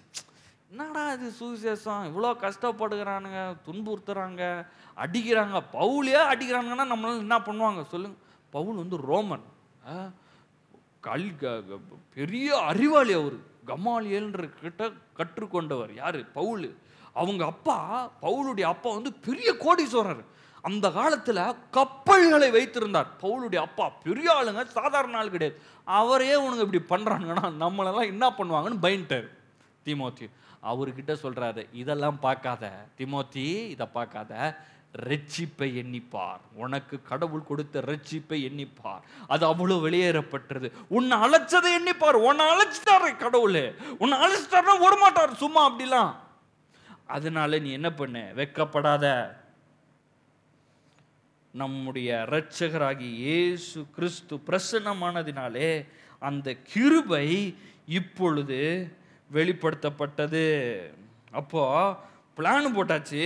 என்னடா இது சுவிசேஷம், இவ்வளோ கஷ்டப்படுகிறானுங்க, துன்புறுத்துறாங்க, அடிக்கிறாங்க. பவுலே அடிக்கிறாங்கன்னா நம்மளால என்ன பண்ணுவாங்க சொல்லுங்க? பவுல் ரோமன், பெரிய அறிவாளி. அவர் கமாலியல்ன்ற கிட்ட கற்றுக்கொண்டவர். யாரு? பவுல். அவங்க அப்பா, பவுலுடைய அப்பா பெரிய கோடீஸ்வரர். அந்த காலத்தில் கப்பல்களை வைத்திருந்தார். பவுலுடைய அப்பா பெரிய ஆளுங்க, சாதாரண ஆள் கிடையாது. அவரே உனக்கு இப்படி பண்ணுறாங்கன்னா நம்மளெல்லாம் என்ன பண்ணுவாங்கன்னு பயந்துட்டார் தீமோத்தி. அவர்கிட்ட சொல்கிறாரு, இதெல்லாம் பார்க்காத தீமோத்தி, இதை பார்க்காத, ரட்சிப்பை எண்ணிப்பார். உனக்கு கடவுள் கொடுத்த ரட்சிப்பை எண்ணிப்பார். அது அவ்வளோ வெளியேறப்பட்டது. உன்னை அழைச்சதை எண்ணிப்பார். உன்னை அழைச்சிட்டாரு கடவுள். உன்னை அழைச்சிட்டாருன்னா ஓடமாட்டார் சும்மா அப்படிலாம். அதனால நீ என்ன பண்ண, வெட்கப்படாத. நம்முடைய இரட்சகராகி இயேசு கிறிஸ்து பிரசன்னமானதினாலே அந்த கிருபை இப்பொழுது வெளிப்படுத்தப்பட்டது. அப்போ பிளான் போட்டாச்சு,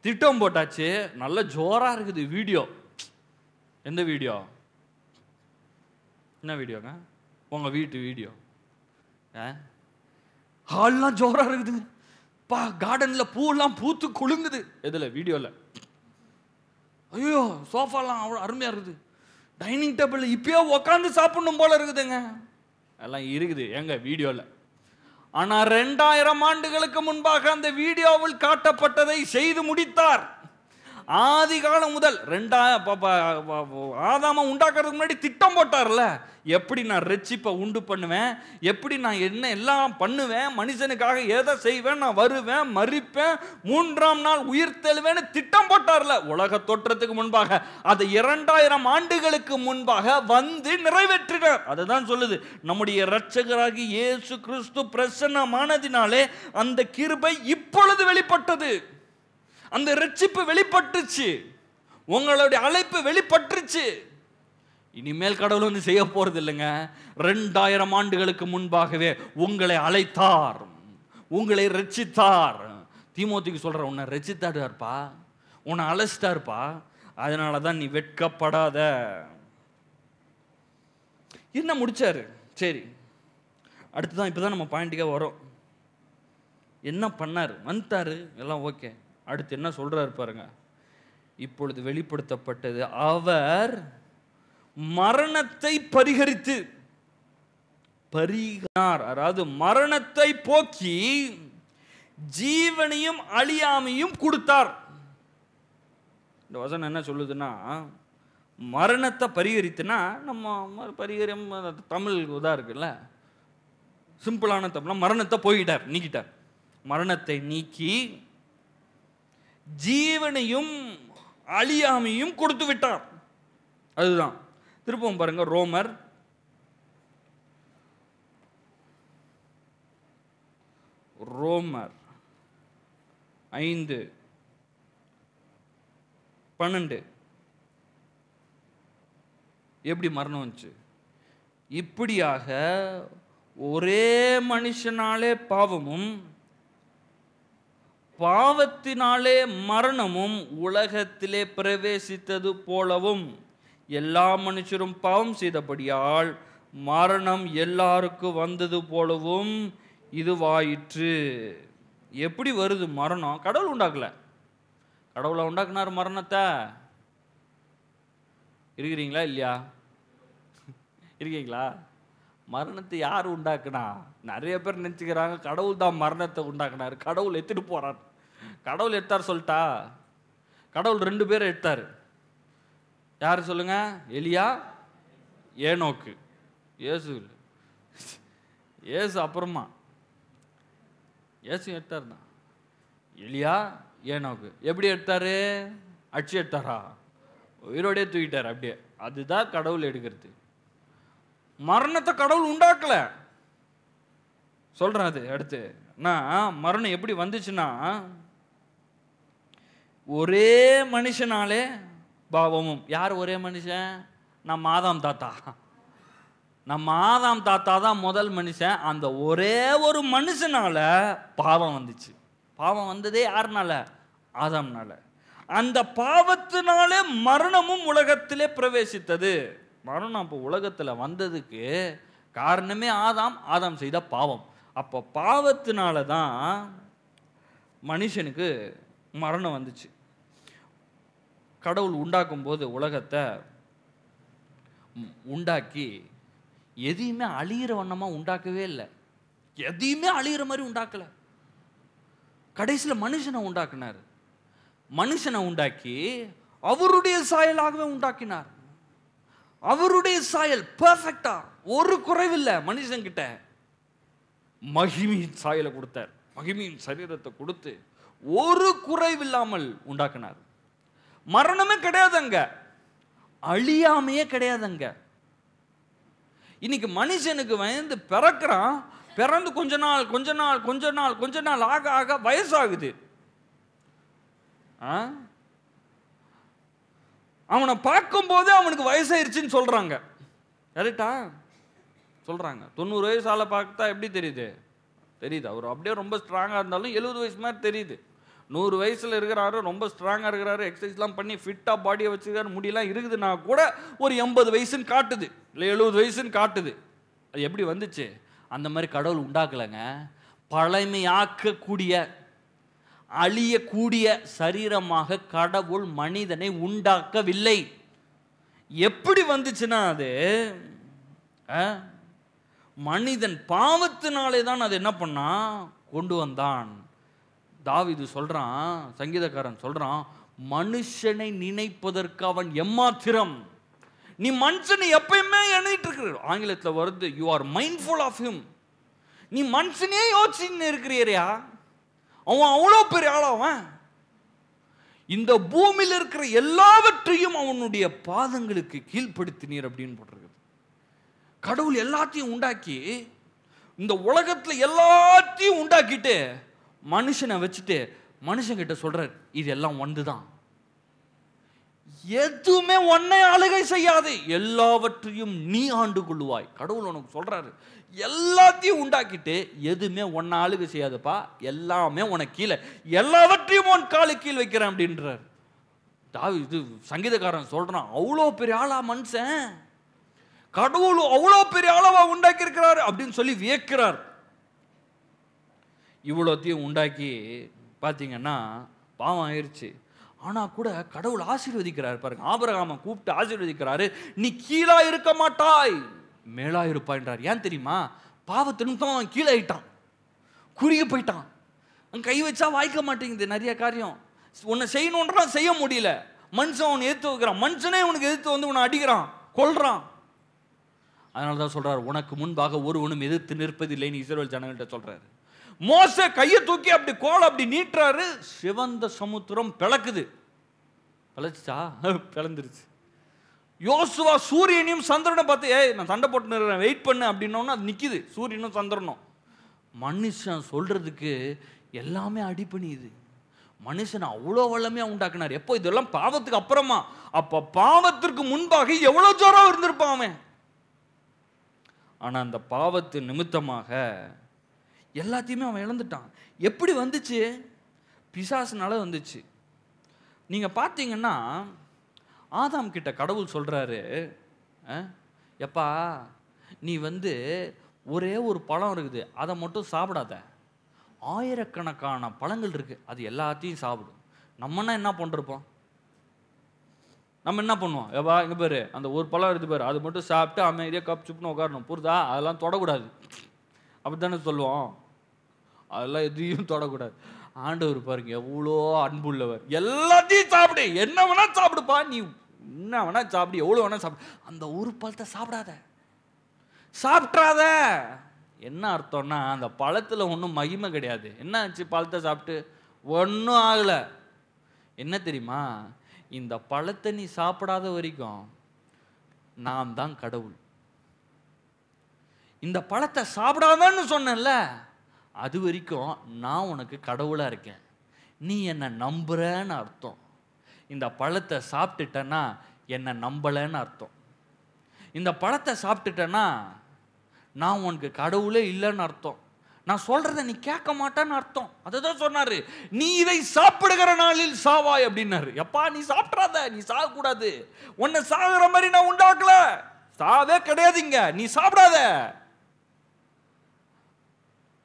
திட்டம் போட்டாச்சு, நல்ல ஜோரா இருக்குது வீடியோ. எந்த வீடியோ? என்ன வீடியோங்க? உங்க வீட்டு வீடியோ. ஹால்லாம் ஜோரா இருக்குது பா, கார்டன்ல பூவெல்லாம் பூத்து குலுங்குது. எதுல? வீடியோல. ஐயோ, சோஃபாலாம் அவ்வளோ அருமையா இருக்குது. டைனிங் டேபிள் இப்பயே உக்காந்து சாப்பிடணும் போல இருக்குதுங்க. எல்லாம் இருக்குது எங்க வீடியோல. ஆனா 2000 ஆண்டுகளுக்கு முன்பாக அந்த வீடியோவில் காட்டப்பட்டதை செய்து முடித்தார். ஆதி காலம் முதல் ஆதாம உண்டாக்குறதுக்கு முன்னாடி திட்டம் போட்டார்ல, எப்படி நான் ரட்சிப்பை உண்டு பண்ணுவேன், எப்படி நான் என்ன எல்லாம் பண்ணுவேன், மனுஷனுக்காக எதை செய்வேன், நான் வருவேன், மரிப்பேன், 3ஆம் நாள் உயிர் தெழுவேன்னு திட்டம் போட்டார்ல உலக தோற்றத்துக்கு முன்பாக. அதை 2000 ஆண்டுகளுக்கு முன்பாக வந்து நிறைவேற்றினார். அதுதான் சொல்லுது, நம்முடைய இரட்சகராகி இயேசு கிறிஸ்து பிரசன்னமானதினாலே அந்த கிருபை இப்பொழுது வெளிப்பட்டது. அந்த ரட்சிப்பு வெளிப்பட்டுச்சு, உங்களுடைய அழைப்பு வெளிப்பட்டுச்சு. இனிமேல் கடவுள் செய்ய போறது இல்லைங்க. 2000 ஆண்டுகளுக்கு முன்பாகவே உங்களை அழைத்தார், உங்களை ரட்சித்தார். தீமோத்திக்கு சொல்ற, உன்னை ரட்சித்தாருப்பா, உன்னை அழைச்சிட்டாருப்பா, அதனாலதான் நீ வெட்கப்படாத. என்ன முடிச்சாரு? சரி, அடுத்துதான் இப்பதான் நம்ம பாயிண்ட்டுக்கே வரோம். என்ன பண்ணாரு? வந்துட்டாரு, எல்லாம் ஓகே. அடுத்து என்ன சொல்றாரு பாருங்க. இப்பொழுது வெளிப்படுத்தப்பட்டது, அவர் மரணத்தை பரிகரித்து அதாவது மரணத்தை போக்கி ஜீவனையும் அழியாமையும் கொடுத்தார். இந்த வசனம் என்ன சொல்லுதுன்னா, மரணத்தை பரிகரித்துனா நம்ம பரிகரம் தமிழ் இதா இருக்குல்ல, சிம்பிளான தமிழ், மரணத்தை போயிட்டார், நீக்கிட்டார். மரணத்தை நீக்கி ஜீவனையும் அழியாமையும் கொடுத்து விட்டார். அதுதான். திருப்பவும் பாருங்க, ரோமர் 5:12 எப்படி மரணம் வந்துச்சு? இப்படியாக ஒரே மனுஷனாலே பாவமும் பாவத்தினாலே மரணமும் உலகத்திலே பிரவேசித்தது போலவும் எல்லா மனுஷரும் பாவம் செய்தபடியால் மரணம் எல்லாருக்கும் வந்தது போலவும் இதுவாயிற்று. எப்படி வருது மரணம்? கடவுள் உண்டாக்கல. கடவுளை உண்டாக்குனார் மரணத்தை. இருக்கிறீங்களா இல்லையா? இருக்கீங்களா? மரணத்தை யார் உண்டாக்குனா? நிறைய பேர் நினைச்சுக்கிறாங்க கடவுள் தான் மரணத்தை உண்டாக்குனார், கடவுள் எடுத்துட்டு போறார். கடவுள் எடுத்தார் சொல்லிட்டா? கடவுள் 2 பேரை எடுத்தார். யார் சொல்லுங்க? எலியா, ஏனோக்கு. ஏசு அப்புறமா ஏசு எடுத்தார் தான். எலியா, ஏனோக்கு எப்படி எடுத்தாரு? அடிச்சு எடுத்தாரா? உயிரோடே தூக்கிட்டார் அப்படியே. அதுதான் கடவுள் எடுக்கிறது. மரணத்தை கடவுள் உண்டாக்கல. சொல்றேன் அது அடுத்து. மரணம் எப்படி வந்துச்சுன்னா, ஒரே மனுஷனாலே பாவமும். யார் ஒரே மனுஷன்? நம்ம ஆதாம் தாத்தா. நம்ம ஆதாம் தாத்தா தான் முதல் மனுஷன். அந்த ஒரே ஒரு மனுஷனால பாவம் வந்துச்சு. பாவம் வந்ததே யாருனால? ஆதாம்னால. அந்த பாவத்தினாலே மரணமும் உலகத்திலே பிரவேசித்தது. மரணம் அப்போ உலகத்தில் வந்ததுக்கு காரணமே ஆதாம் செய்த பாவம். அப்போ பாவத்தினால தான் மனுஷனுக்கு மரணம் வந்துச்சு. கடவுள் உண்டாக்கும் போது உலகத்தை உண்டாக்கி எதையுமே அழியிற வண்ணமாக உண்டாக்கவே இல்லை. எதையுமே அழியிற மாதிரி உண்டாக்கல. கடைசியில் மனுஷனை உண்டாக்குனார். மனுஷனை உண்டாக்கி அவருடைய சாயலாகவே உண்டாக்கினார். அவருடைய சாயல் பெர்ஃபெக்டா, ஒரு குறைவில்லை. மனுஷன்கிட்ட மகிமையின் சாயலை கொடுத்தார். மகிமையின் சரீரத்தை கொடுத்து ஒரு குறைவில்லாமல் உண்டாக்கினார். மரணமே கிடையாதுங்க, அழியாமையே கிடையாதுங்க. இன்னைக்கு மனுஷனுக்கு வந்து பிறக்கிறான், பிறந்து கொஞ்ச நாள் ஆக ஆக வயசாகுது. அவனை பார்க்கும் போதே அவனுக்கு வயசாயிருச்சுன்னு சொல்றாங்க. கரெக்டா சொல்றாங்க. 90 வயசு ஆளை பார்த்தா எப்படி தெரியுது? அவர் அப்படியே ரொம்ப ஸ்ட்ராங்கா இருந்தாலும் 70 வயசு மாதிரி தெரியுது. 100 வயசுல இருக்கிறாரு, ரொம்ப ஸ்ட்ராங்கா இருக்கிறாரு, எக்ஸசைஸ்லாம் பண்ணி ஃபிட்டா பாடியை வச்சுக்கிறாரு, முடியெல்லாம் இருக்குதுன்னா கூட ஒரு 80 வயசுன்னு காட்டுது, இல்லை 70 வயசுன்னு காட்டுது. அது எப்படி வந்துச்சு? அந்த மாதிரி கடவுள் உண்டாக்கலைங்க. பழமையாக்கக்கூடிய அழியக்கூடிய சரீரமாக கடவுள் மனிதனை உண்டாக்கவில்லை. எப்படி வந்துச்சுன்னா, அது மனிதன் பாவத்தினாலே தான் அது என்ன பண்ணா கொண்டு வந்தான். தாவீது சொல்றான், சங்கீதக்காரன் சொல்றான், மனுஷனை நினைப்பதற்கு அவன் எம்மாத்திரம். நீ மனுஷனை எப்பயுமே எண்ணிட்டு இருக்கிற. ஆங்கிலத்தில் வருது, you are mindful of him. நீ மனுஷனே யோசிச்சுன்னு இருக்கிறியா? அவன் அவ்வளோ பெரிய ஆளாவன். இந்த பூமியில் இருக்கிற எல்லாவற்றையும் அவனுடைய பாதங்களுக்கு கீழ்ப்படுத்தினீர் அப்படின்னு போட்டிருக்குது. கடவுள் எல்லாத்தையும் உண்டாக்கி, இந்த உலகத்துல எல்லாத்தையும் உண்டாக்கிட்டு மனுஷனை வச்சுட்டு மனுஷங்கிட்ட சொல்றார், இது எல்லாம் ஒன்றுதான், எதுவுமே ஒன்னை ஆளுகை செய்யாது, எல்லாவற்றையும் நீ ஆண்டு கொள்ளுவாய். கடவுள் உனக்கு சொல்றாரு, எல்லாத்தையும் உண்டாக்கிட்டு எதுவுமே ஒன்ன ஆளுகை செய்யாதுப்பா, எல்லாமே உனக்கு கீழே, எல்லாவற்றையும் உன் காலு கீழ் வைக்கிறேன் அப்படின்றார். இது சங்கீதக்காரன் சொல்றான், அவ்வளோ பெரிய ஆளா மனுஷன், கடவுள் அவ்வளோ பெரிய ஆளவா உண்டாக்கி இருக்கிறார் அப்படின்னு சொல்லி வியக்கிறார். இவ்வளோத்தையும் உண்டாக்கி பார்த்தீங்கன்னா பாவம் ஆயிடுச்சு. ஆனால் கூட கடவுள் ஆசீர்வதிக்கிறாரு பாருங்க. ஆபிரகாமை கூப்பிட்டு ஆசீர்வதிக்கிறாரு. நீ கீழே இருக்க மாட்டாய், மேலா இருப்பாய்ன்றார். ஏன் தெரியுமா? பாவத்தினும் அவன் கீழே ஆயிட்டான், குறுகி போயிட்டான். கை வச்சா வாய்க்க மாட்டேங்குது. நிறைய காரியம் உன்னை செய்யணுன்றான், செய்ய முடியல. மனுஷன் அவனை எதிர்த்து வைக்கிறான், மனுஷனே உனக்கு எதிர்த்து வந்து உன்னை அடிக்கிறான், கொல்றான். அதனால தான் சொல்றாரு, உனக்கு முன்பாக ஒருவனும் எதிர்த்து நிற்பதில்லைன்னு இஸ்ரவேல் ஜனங்கள்கிட்ட சொல்றாரு. மோசே கையை தூக்கி அப்படி கோலை அப்படி நீட்டுறாரு, சிவந்த சமுத்திரம் பிளக்குது. பிளச்சா? பிளந்துருச்சு. யோசுவா சூரியனையும் சந்திரனும் பார்த்து, ஏய் நான் சண்டை போட்டு வெயிட் பண்ணு அப்படின்னோன்னா அது நிற்கிது, சூரியனும் சந்திரனும். மனுஷன் சொல்றதுக்கு எல்லாமே அடிப்பணியுது. மனுஷன் அவ்வளோ வல்லமையாக உண்டாக்குனார். எப்போ? இதெல்லாம் பாவத்துக்கு அப்புறமா. அப்போ பாவத்திற்கு முன்பாக எவ்வளோ ஜோரம் இருந்திருப்பான் அவன். ஆனால் அந்த பாவத்து நிமித்தமாக எல்லாத்தையுமே அவன் இழந்துட்டான். எப்படி வந்துச்சு? பிசாசுனால வந்துச்சு. நீங்கள் பார்த்தீங்கன்னா ஆதாம் கிட்ட கடவுள் சொல்கிறாரு, எப்பா நீ ஒரே ஒரு பழம் இருக்குது, அதை மட்டும் சாப்பிடாத, ஆயிரக்கணக்கான பழங்கள் இருக்குது, அது எல்லாத்தையும் சாப்பிடும். நம்மன்னா என்ன பண்ணிருப்போம்? நம்ம என்ன பண்ணுவோம்? எப்பா இங்கே பாரு, அந்த ஒரு பழம் இருக்குது பாரு, அது மட்டும் சாப்பிட்டு அமைதியாக கப் சுப்புன்னு உட்காரணும், புரிதா? அதெல்லாம் தொடக்கூடாது, அப்படி தானே சொல்லுவோம். அதெல்லாம் எதையும் தொடக்கூடாது. ஆண்டவர் பாருங்க எவ்வளோ அன்புள்ளவர். எல்லாத்தையும் சாப்பிடு, என்ன வேணா சாப்பிடுப்பா, நீ என்ன வேணா சாப்பிடு, எவ்வளோ வேணா சாப்பிடு, அந்த ஒரு பழத்தை சாப்பிடாத, சாப்பிட்றாத. என்ன அர்த்தம்னா அந்த பழத்தில் ஒன்றும் மகிமை கிடையாது. என்ன ஆச்சு? பழத்தை சாப்பிட்டு ஒன்றும் ஆகலை. என்ன தெரியுமா? இந்த பழத்தை நீ சாப்பிடாத வரைக்கும் நான் தான் கடவுள். இந்த பழத்தை சாப்பிடாதன்னு சொன்னேன்ல, அது வரைக்கும் நான் உனக்கு கடவுளாக இருக்கேன், நீ என்னை நம்புறன்னு அர்த்தம். இந்த பழத்தை சாப்பிட்டுட்டேன்னா என்னை நம்பலைன்னு அர்த்தம். இந்த பழத்தை சாப்பிட்டுட்டேன்னா நான் உனக்கு கடவுளே இல்லைன்னு அர்த்தம். நான் சொல்றதை நீ கேட்க மாட்டேன்னு அர்த்தம். அதுதான் சொன்னாரு, நீ இதை சாப்பிடுகிற நாளில் சாவாய் அப்படின்னாரு. எப்பா நீ சாப்பிட்றாத, நீ சாகக்கூடாது, உன்னை சாகுற மாதிரி நான் உண்டாக்கல, சாவே கிடையாதுங்க, நீ சாப்பிடாத.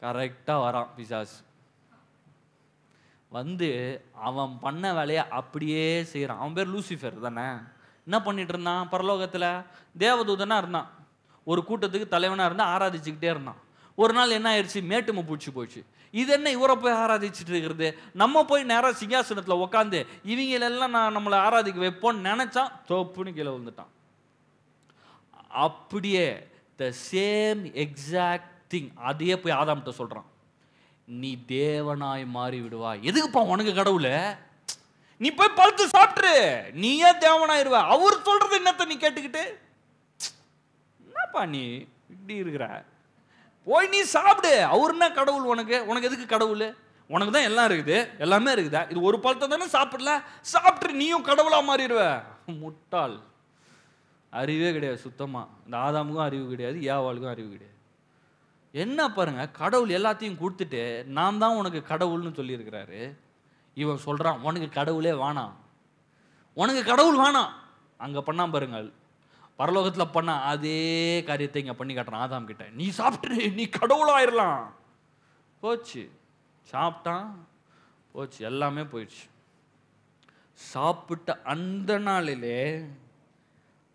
கரெக்டா வரான் பிசாசு, அவன் பண்ண வேலையை அப்படியே செய்யறான். அவன் பேர் லூசிஃபர் தானே. என்ன பண்ணிட்டு இருந்தான்? பரலோகத்துல தேவதூதனா இருந்தான், ஒரு கூட்டத்துக்கு தலைவனா இருந்தா ஆராதிச்சுக்கிட்டே இருந்தான். ஒரு நாள் என்ன ஆயிடுச்சு? மேட்டுமை பூச்சி போயிடுச்சு. இது என்ன இவரை போய் ஆராதிச்சுட்டு இருக்கிறது, நம்ம போய் நேராக சிங்காசனத்தில் உட்காந்து இவங்களெல்லாம் நான் நம்மளை ஆராதிக்க வைப்போன்னு நினைச்சான், தோப்புன்னு கீழே விழுந்துட்டான். அப்படியே த சேம் எக்ஸாக்ட் திங் அதையே போய் ஆதாம்கிட்ட சொல்றான், நீ தேவனாய் மாறி விடுவாய். எதுக்குப்பா உனக்கு கடவுள்? நீ போய் பழுத்து சாப்பிட்டுரு, நீயே தேவனாயிருவ. அவர் சொல்றது என்னத்த நீ கேட்டுக்கிட்டு என்னப்பா நீ இப்படி இருக்கிற? போய் நீ சாப்பிடு. அவர் என்ன கடவுள் உனக்கு? உனக்கு எதுக்கு கடவுள்? உனக்கு தான் எல்லாம் இருக்குது, எல்லாமே இருக்குதா? இது ஒரு பழத்தை தானே சாப்பிடல, சாப்பிட்டு நீயும் கடவுளா மாறிடுவ. முட்டாள், அறிவே கிடையாது சுத்தமா. இந்த ஆதாமுக்கும் அறிவு கிடையாது, ஏவாளுக்கும் அறிவு கிடையாது. என்ன பாருங்க, கடவுள் எல்லாத்தையும் கொடுத்துட்டு நான் தான் உனக்கு கடவுள்னு சொல்லியிருக்கிறாரு. இவன் சொல்றான் உனக்கு கடவுளே வேணாம், உனக்கு கடவுள் வேணாம். அங்க பண்ணா பாருங்கள், பரலோகத்தில் பண்ண அதே காரியத்தை இங்கே பண்ணி காட்டுறான் ஆதாம் கிட்ட. நீ சாப்பிட்டு நீ கடவுளாயிரலாம். போச்சு, சாப்பிட்டான், போச்சு, எல்லாமே போயிடுச்சு. சாப்பிட்ட அந்த நாளிலே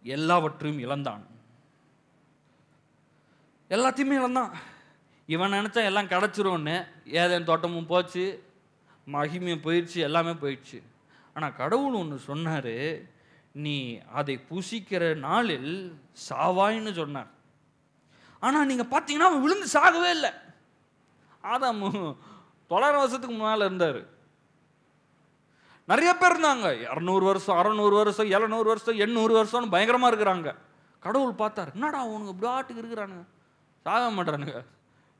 எல்லாவற்றையும் இழந்தான், எல்லாத்தையுமே இழந்தான். இவன் நினைச்சா எல்லாம் கிடைச்சிரும்னு, ஏதேன் தோட்டமும் போச்சு, மகிமையும் போயிடுச்சு, எல்லாமே போயிடுச்சு. ஆனால் கடவுள் ஒன்று சொன்னார், நீ அதை புசிக்கிற நாளில் சாவாயின்னு சொன்னார். ஆனால் நீங்கள் பார்த்தீங்கன்னா அவன் விழுந்து சாகவே இல்லை. ஆதாம் 900 வருஷத்துக்கு முன்னால் இருந்தார். நிறைய பேர் இருந்தாங்க, 200 வருஷம் 600 வருஷம் 700 வருஷம் 800 வருஷம்னு பயங்கரமாக இருக்கிறாங்க. கடவுள் பார்த்தார், என்னடா அவனுக்கு இப்படி ஆட்டுக்கு இருக்கிறானுங்க, சாக மாட்டானுங்க.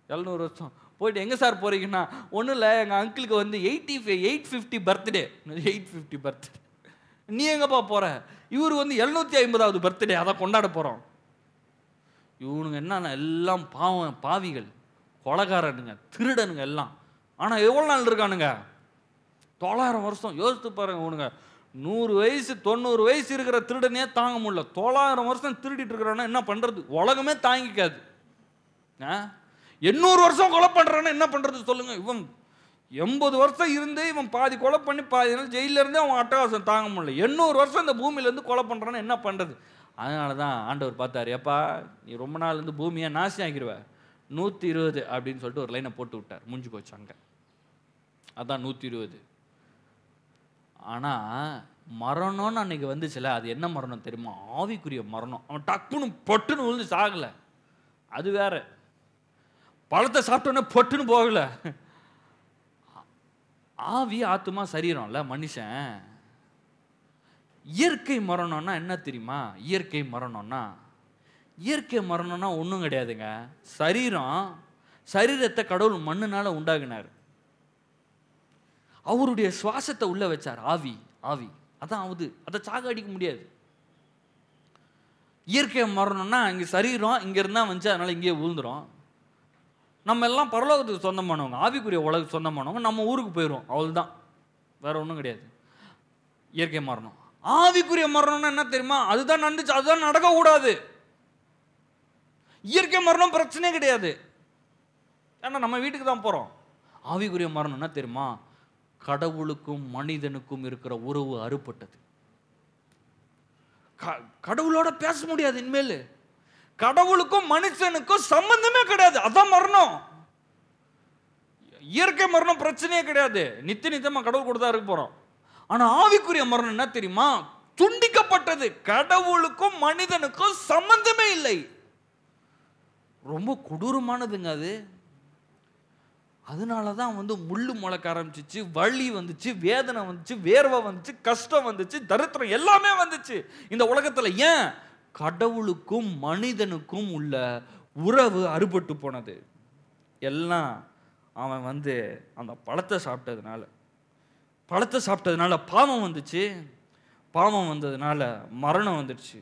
700 வருஷம் போயிட்டு எங்கே சார் போகிறீங்கன்னா, ஒன்றும் இல்லை, எங்கள் அங்கிளுக்கு 850 பர்த்டே. 850 பர்த்டே, நீ எங்கப்பா போகிற? இவர் 750வது பர்த்டே, அதை கொண்டாட போகிறோம். இவனுங்க என்னன்னா எல்லாம் பாவிகள், கொலைகாரனுங்க, திருடனுங்க எல்லாம். ஆனால் எவ்வளோ நாள் இருக்கானுங்க? 900 வருஷம். யோசித்து பாருங்க, இவனுங்க 100 வயசு 90 வயசு இருக்கிற திருடனே தாங்க முடியல, 900 வருஷம் திருடிட்டு இருக்கிறான்னா என்ன பண்ணுறது? உலகமே தாங்கிக்காது. 800 வருஷம் கொலை பண்ணுறான்னு என்ன பண்ணுறது சொல்லுங்க? இவன் 80 வருஷம் இருந்து இவன் பாதி கொலை பண்ணி பாதி நாள் ஜெயிலில் இருந்து அவன் அட்டகாசம் தாங்க முடியல. 800 வருஷம் இந்த பூமியிலேருந்து கொலை பண்ணுறான்னு என்ன பண்ணுறது? அதனால தான் ஆண்டவர் பார்த்தாரு, எப்பா நீ ரொம்ப நாள் இருந்து பூமியை நாசி ஆக்கிடுவ, 120 அப்படின்னு சொல்லிட்டு ஒரு லைனை போட்டு விட்டார். முடிஞ்சு போச்சு அங்கே. அதான் 120. ஆனால் மரணம்னு அன்னைக்கு வந்துச்சுல, அது என்ன மரணம் தெரியுமா? ஆவிக்குரிய மரணம். அவன் டக்குன்னு பொட்டுன்னு விழுந்து சாகலை, அது வேற. பழத்தை சாப்பிட்டோன்னே பொட்டுன்னு போகலை. ஆவி ஆத்துமா சரீரம்ல மனுஷன். இயற்கை மரணம்னா என்ன தெரியுமா? இயற்கை மரணம்னா ஒன்றும் கிடையாதுங்க. சரீரத்தை கடவுள் மண்ணுனால உண்டாகினார். அவருடைய சுவாசத்தை உள்ள வச்சார். ஆவி அதான் ஆகுது, அதை சாக அடிக்க முடியாது. இயற்கை மரணம்னா இங்கே சரீரம் இங்கே இருந்தால் வந்துச்சு, அதனால இங்கேயே விழுந்துடும். நம்ம எல்லாம் பரலோகத்துக்கு சொந்தமானவங்க, ஆவிக்குரிய உலகத்துக்கு சொந்தமானவங்க, நம்ம ஊருக்கு போயிடுவோம், அவ்வளோதான், வேற ஒன்றும் கிடையாது. இயற்கை மரணம். ஆவிக்குரிய மரணம்னா என்ன தெரியுமா? அதுதான் நடந்துச்சு, அதுதான் நடக்கக்கூடாது. இயற்கை மரணம் பிரச்சனையே கிடையாது, ஏன்னா நம்ம வீட்டுக்கு தான் போகிறோம். ஆவிக்குரிய மரணம் என்ன தெரியுமா? கடவுளுக்கும் மனிதனுக்கும் இருக்கிற உறவு அறுபட்டது. கடவுளோட பேச முடியாது இனிமேல். கடவுளுக்கும் மனுஷனுக்கும் சம்பந்தமே கிடையாது, அதான் மரணம். இயற்கை மரணம் பிரச்சனையே கிடையாது, நித்தியமா கடவுள் கூட தான் இருக்க போறோம். ஆனா ஆவிக்குரிய மரணம் என்ன தெரியுமா? துண்டிக்கப்பட்டது. கடவுளுக்கும் மனிதனுக்கும் சம்பந்தமே இல்லை. ரொம்ப கொடூரமானதுங்க அது. அதனாலதான் முள்ளு முளைக்க ஆரம்பிச்சிச்சு, வலி வந்துச்சு, வேதனை வந்துச்சு, வேர்வை வந்துச்சு, கஷ்டம் வந்துச்சு, தரித்திரம் எல்லாமே வந்துச்சு இந்த உலகத்துல. ஏன்? கடவுளுக்கும் மனிதனுக்கும் உள்ள உறவு அறுபட்டு போனது. எல்லாம் அவன் அந்த பழத்தை சாப்பிட்டதுனால பாவம் வந்துச்சு. பாவம் வந்ததுனால மரணம் வந்துடுச்சு.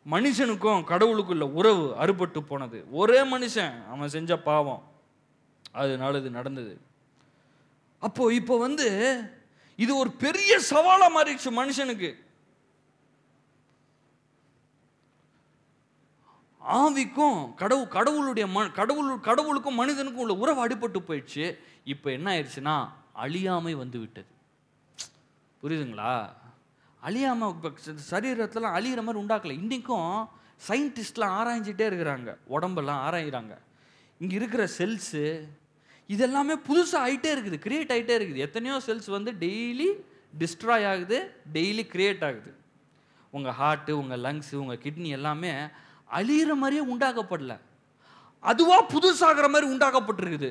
மனுஷனுக்கும் கடவுளுக்குள்ள உறவு அறுபட்டு போனது. ஒரே மனுஷன், அவன் செஞ்ச பாவம், அதனால இது நடந்தது. அப்போ இப்போ இது ஒரு பெரிய சவாலா மாறிடுச்சு மனுஷனுக்கு. ஆவிக்கும் கடவுளுக்கும் மனிதனுக்கும் உள்ள உறவு அடிபட்டு போயிடுச்சு. இப்போ என்ன ஆயிடுச்சுன்னா அழியாமை வந்து விட்டது. புரியுதுங்களா? அழியாமை சரீரத்தில் அழியிற மாதிரி உண்டாக்கல. இன்றைக்கும் சயின்டிஸ்ட்லாம் ஆராய்ஞ்சிட்டே இருக்கிறாங்க, உடம்பெல்லாம் ஆராய்கிறாங்க. இங்கே இருக்கிற செல்ஸு இதெல்லாமே புதுசாக ஆகிட்டே இருக்குது, கிரியேட் ஆகிட்டே இருக்குது. எத்தனையோ செல்ஸ் டெய்லி டிஸ்ட்ராய் ஆகுது, டெய்லி கிரியேட் ஆகுது. உங்கள் ஹார்ட்டு, உங்கள் லங்ஸு, உங்கள் கிட்னி எல்லாமே அழியிற மாதிரியே உண்டாக்கப்படல, அதுவாக புதுசாகிற மாதிரி உண்டாக்கப்பட்டிருக்குது.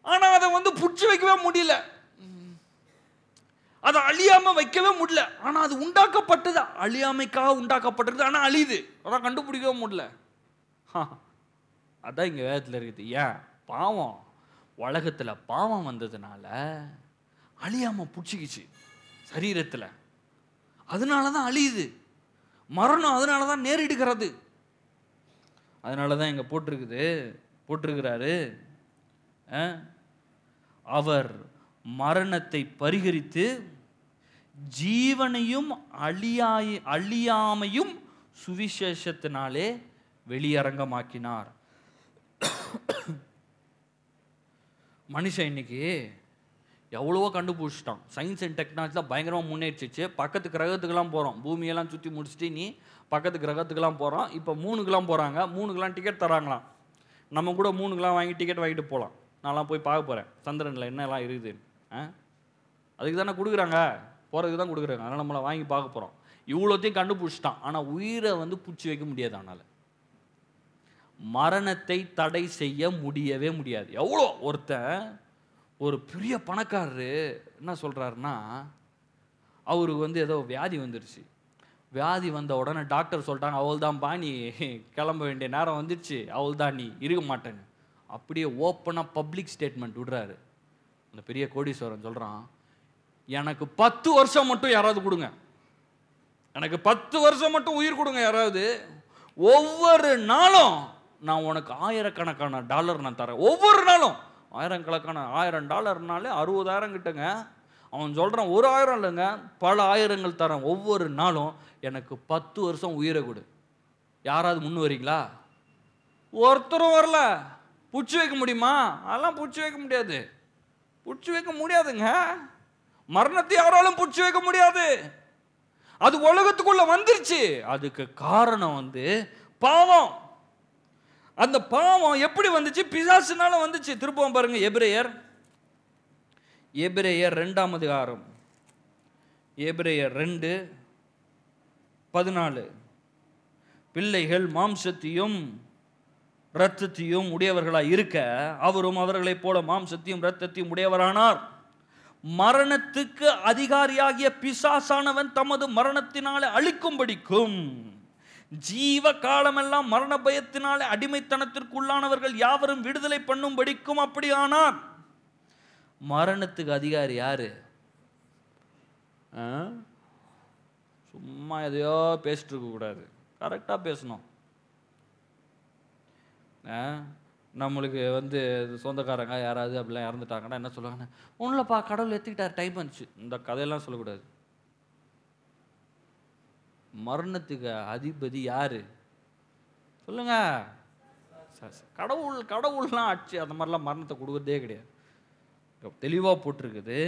ஆனால் அதை புடிச்சு வைக்கவே முடியல, அதை அழியாமல் வைக்கவே முடியல. ஆனால் அது உண்டாக்கப்பட்டது, அழியாமைக்காக உண்டாக்கப்பட்டிருக்குது, ஆனால் அழியுது, அதான் கண்டுபிடிக்கவே முடியல. அதான் இங்கே வேதத்தில் இருக்குது. ஏன்? பாவம், உலகத்தில் பாவம் வந்ததுனால அழியாமல் பிடிச்சிக்கிச்சு சரீரத்தில், அதனால தான் அழியுது. மரணம் அதனால தான் நேரிடுகிறது. அதனால தான் இங்கே போட்டிருக்கிறாரு, அவர் மரணத்தை பரிகரித்து ஜீவனையும் அழியாமையும் சுவிசேஷத்தினாலே வெளியரங்கமாக்கினார். மனுஷன் இன்னைக்கு எவ்வளவோ கண்டுபிடிச்சிட்டான். சயின்ஸ் அண்ட் டெக்னாலஜிலாம் பயங்கரமாக முன்னேறிச்சு. பக்கத்து கிரகத்துக்கெல்லாம் போகிறோம், பூமியெல்லாம் சுற்றி முடிச்சுட்டு நீ பக்கத்து கிரகத்துக்கெல்லாம் போகிறோம். இப்போ 3க்கெல்லாம் போகிறாங்க, 3க்கெல்லாம் டிக்கெட் தராங்களாம். நம்ம கூட 3க்கெல்லாம் வாங்கி டிக்கெட் வாங்கிட்டு போகலாம். நான்லாம் போய் பார்க்க போகிறேன் சந்திரனில் என்னெல்லாம் இருக்குது. அதுக்கு தானே கொடுக்குறாங்க, போகிறதுக்கு தான் கொடுக்குறாங்க, அதனால் நம்மளை வாங்கி பார்க்க போகிறோம். இவ்வளோத்தையும் கண்டுபிடிச்சிட்டான். ஆனால் உயிரை பிடிச்சி வைக்க முடியாது. அதனால் மரணத்தை தடை செய்ய முடியவே முடியாது. எவ்வளோ ஒரு பெரிய பணக்காரரு என்ன சொல்கிறாருன்னா, அவருக்கு ஏதோ வியாதி வந்துடுச்சு. வியாதி வந்த உடனே டாக்டர் சொல்லிட்டாங்க, அவள் தான் பாணி கிளம்ப வேண்டிய நேரம் வந்துடுச்சு, அவள் தான் நீ இருக்க மாட்டேன்னு. அப்படியே ஓப்பனாக பப்ளிக் ஸ்டேட்மெண்ட் விடுறாரு. அந்த பெரிய கோடீஸ்வரன் சொல்கிறான், எனக்கு 10 வருஷம் மட்டும் யாராவது கொடுங்க, எனக்கு 10 வருஷம் மட்டும் உயிர் கொடுங்க யாராவது, ஒவ்வொரு நாளும் நான் உனக்கு $1000 நான் தரேன். ஒவ்வொரு நாளும் $1000 $60,000 கிட்டங்க. அவன் சொல்கிறான், 1000 இல்லைங்க, பல ஆயிரங்கள் தரேன், ஒவ்வொரு நாளும் எனக்கு 10 வருஷம் உயிரை கொடு. யாராவது முன் வரீங்களா? ஒருத்தரும் வரல. புடிச்சு வைக்க முடியுமா? அதெல்லாம் புடிச்சு வைக்க முடியாது. புடிச்சு வைக்க முடியாதுங்க. மரணத்தை யாராலும் புடிச்சு வைக்க முடியாது. அது உலகத்துக்குள்ள வந்துருச்சு. அதுக்கு காரணம் பாவம். அந்த பாவம் எப்படி வந்துச்சு? பிசாசுனால வந்துச்சு. திருப்பவும் பாருங்க, எபிரேயர் 2ஆம் அதிகாரம், எபிரேயர் 2:14. பிள்ளைகள் மாம்சத்தையும் இரத்தத்தையும் உடையவர்களாய் இருக்க அவரும் அவர்களைப் போல மாம்சத்தையும் இரத்தத்தையும் உடையவரானார். மரணத்துக்கு அதிகாரியாகிய பிசாசானவன் தமது மரணத்தினாலே அழிக்கும்படிக்கும் ஜீவ காலமெல்லாம் மரண பயத்தினாலே அடிமைத்தனத்திற்குள்ளானவர்கள் யாவரும் விடுதலை பண்ணும்படிக்கும் அப்படியானார். மரணத்துக்கு அதிகாரி யாரு? சும்மா எதையோ பேசிட்டு இருக்க கூடாது, கரெக்டா பேசணும். நம்மளுக்கு சொந்தக்காரங்க யாராவது அப்படிலாம் இறந்துட்டாங்கன்னா என்ன சொல்லுவாங்க? ஒன்றும்லப்பா, கடவுள் எடுத்துக்கிட்டார், டைம் வந்துச்சு. இந்த கதையெல்லாம் சொல்லக்கூடாது. மரணத்துக்கு அதிபதி யாரு சொல்லுங்க? கடவுள்லாம் ஆட்சி அந்த மாதிரிலாம் மரணத்தை கொடுக்கறதே கிடையாது. தெளிவாக போட்டிருக்குது,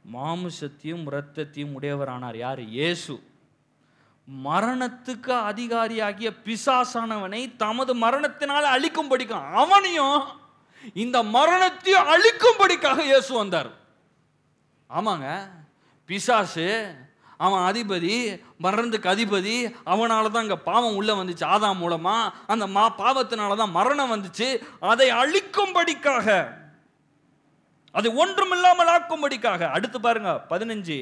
மாம்சத்தையும் இரத்தத்தையும் உடையவரானார். யாரு? இயேசு. மரணத்துக்கு அதிகாரியாகிய பிசாசானவனை தமது மரணத்தினால் அழிக்கும்படிக்கும், அவனையும் இந்த மரணத்தையும் அழிக்கும்படிக்காக இயேசு வந்தார். ஆமாங்க, பிசாசு அவன் அதிபதி, மரணத்துக்கு அதிபதி. அவனால தான் இங்க பாவம் உள்ள வந்துச்சு, ஆதாம் மூலமா. அந்த பாவத்தினால தான் மரணம் வந்துச்சு. அதை அழிக்கும்படிக்காக, அதை ஒன்றுமில்லாமல் ஆக்கும்படிக்காக. அடுத்து பாருங்க 15.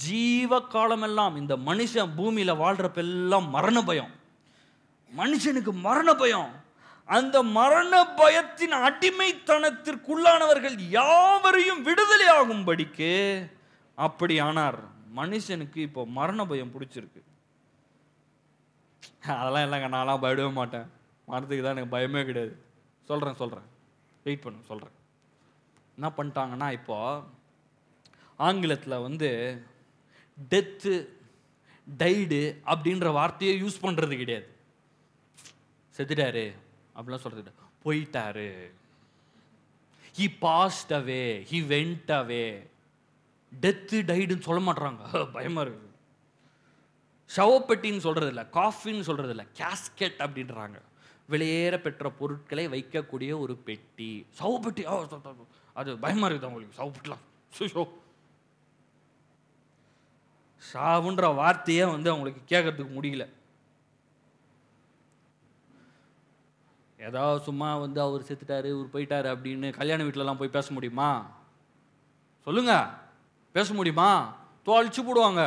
ஜீவ காலமெல்லாம் இந்த மனுஷன் பூமியில வாழ்றப்பெல்லாம் மரண பயம். மனுஷனுக்கு மரண பயம். அந்த மரண பயத்தின் அடிமைத்தனத்திற்குள்ளானவர்கள் யாவரையும் விடுதலை ஆகும்படிக்கு அப்படி ஆனார். மனுஷனுக்கு இப்போ மரண பயம் பிடிச்சிருக்கு. அதெல்லாம் இல்லைங்க, நான்லாம் பயப்படவே மாட்டேன். மரணத்துக்கு தான் எனக்கு பயமே கிடையாது. சொல்றேன், வெயிட் பண்ண சொல்றேன். என்ன பண்ணிட்டாங்கன்னா, இப்போ ஆங்கிலத்தில் டெத்து, டைடு அப்படின்ற வார்த்தையை யூஸ் பண்றது கிடையாது. செத்துட்டாரு அப்படிலாம் சொல்றது, போயிட்டாரு. He passed away, he went away. Death டைடுன்னு சொல்ல மாட்டாங்க, பயமா இருக்கு. ஷவப்பெட்டின்னு சொல்றது இல்லை, காஃபின்னு சொல்றது இல்லை, கேஸ்கெட் அப்படின்றாங்க. வெளியேற பெற்ற பொருட்களை வைக்கக்கூடிய ஒரு பெட்டி, சவப்பெட்டி. அது பயமா இருக்குது அவங்களுக்கு, சவப்பெட்டிலாம். சாவுன்ற வார்த்தையே அவங்களுக்கு கேட்கறதுக்கு முடியல. ஏதாவது சும்மா அவர் செத்துட்டாரு, இவர் போயிட்டாரு அப்படின்னு கல்யாண வீட்டிலலாம் போய் பேச முடியுமா? சொல்லுங்க, பேச முடியுமா? தோழிச்சு போடுவாங்க.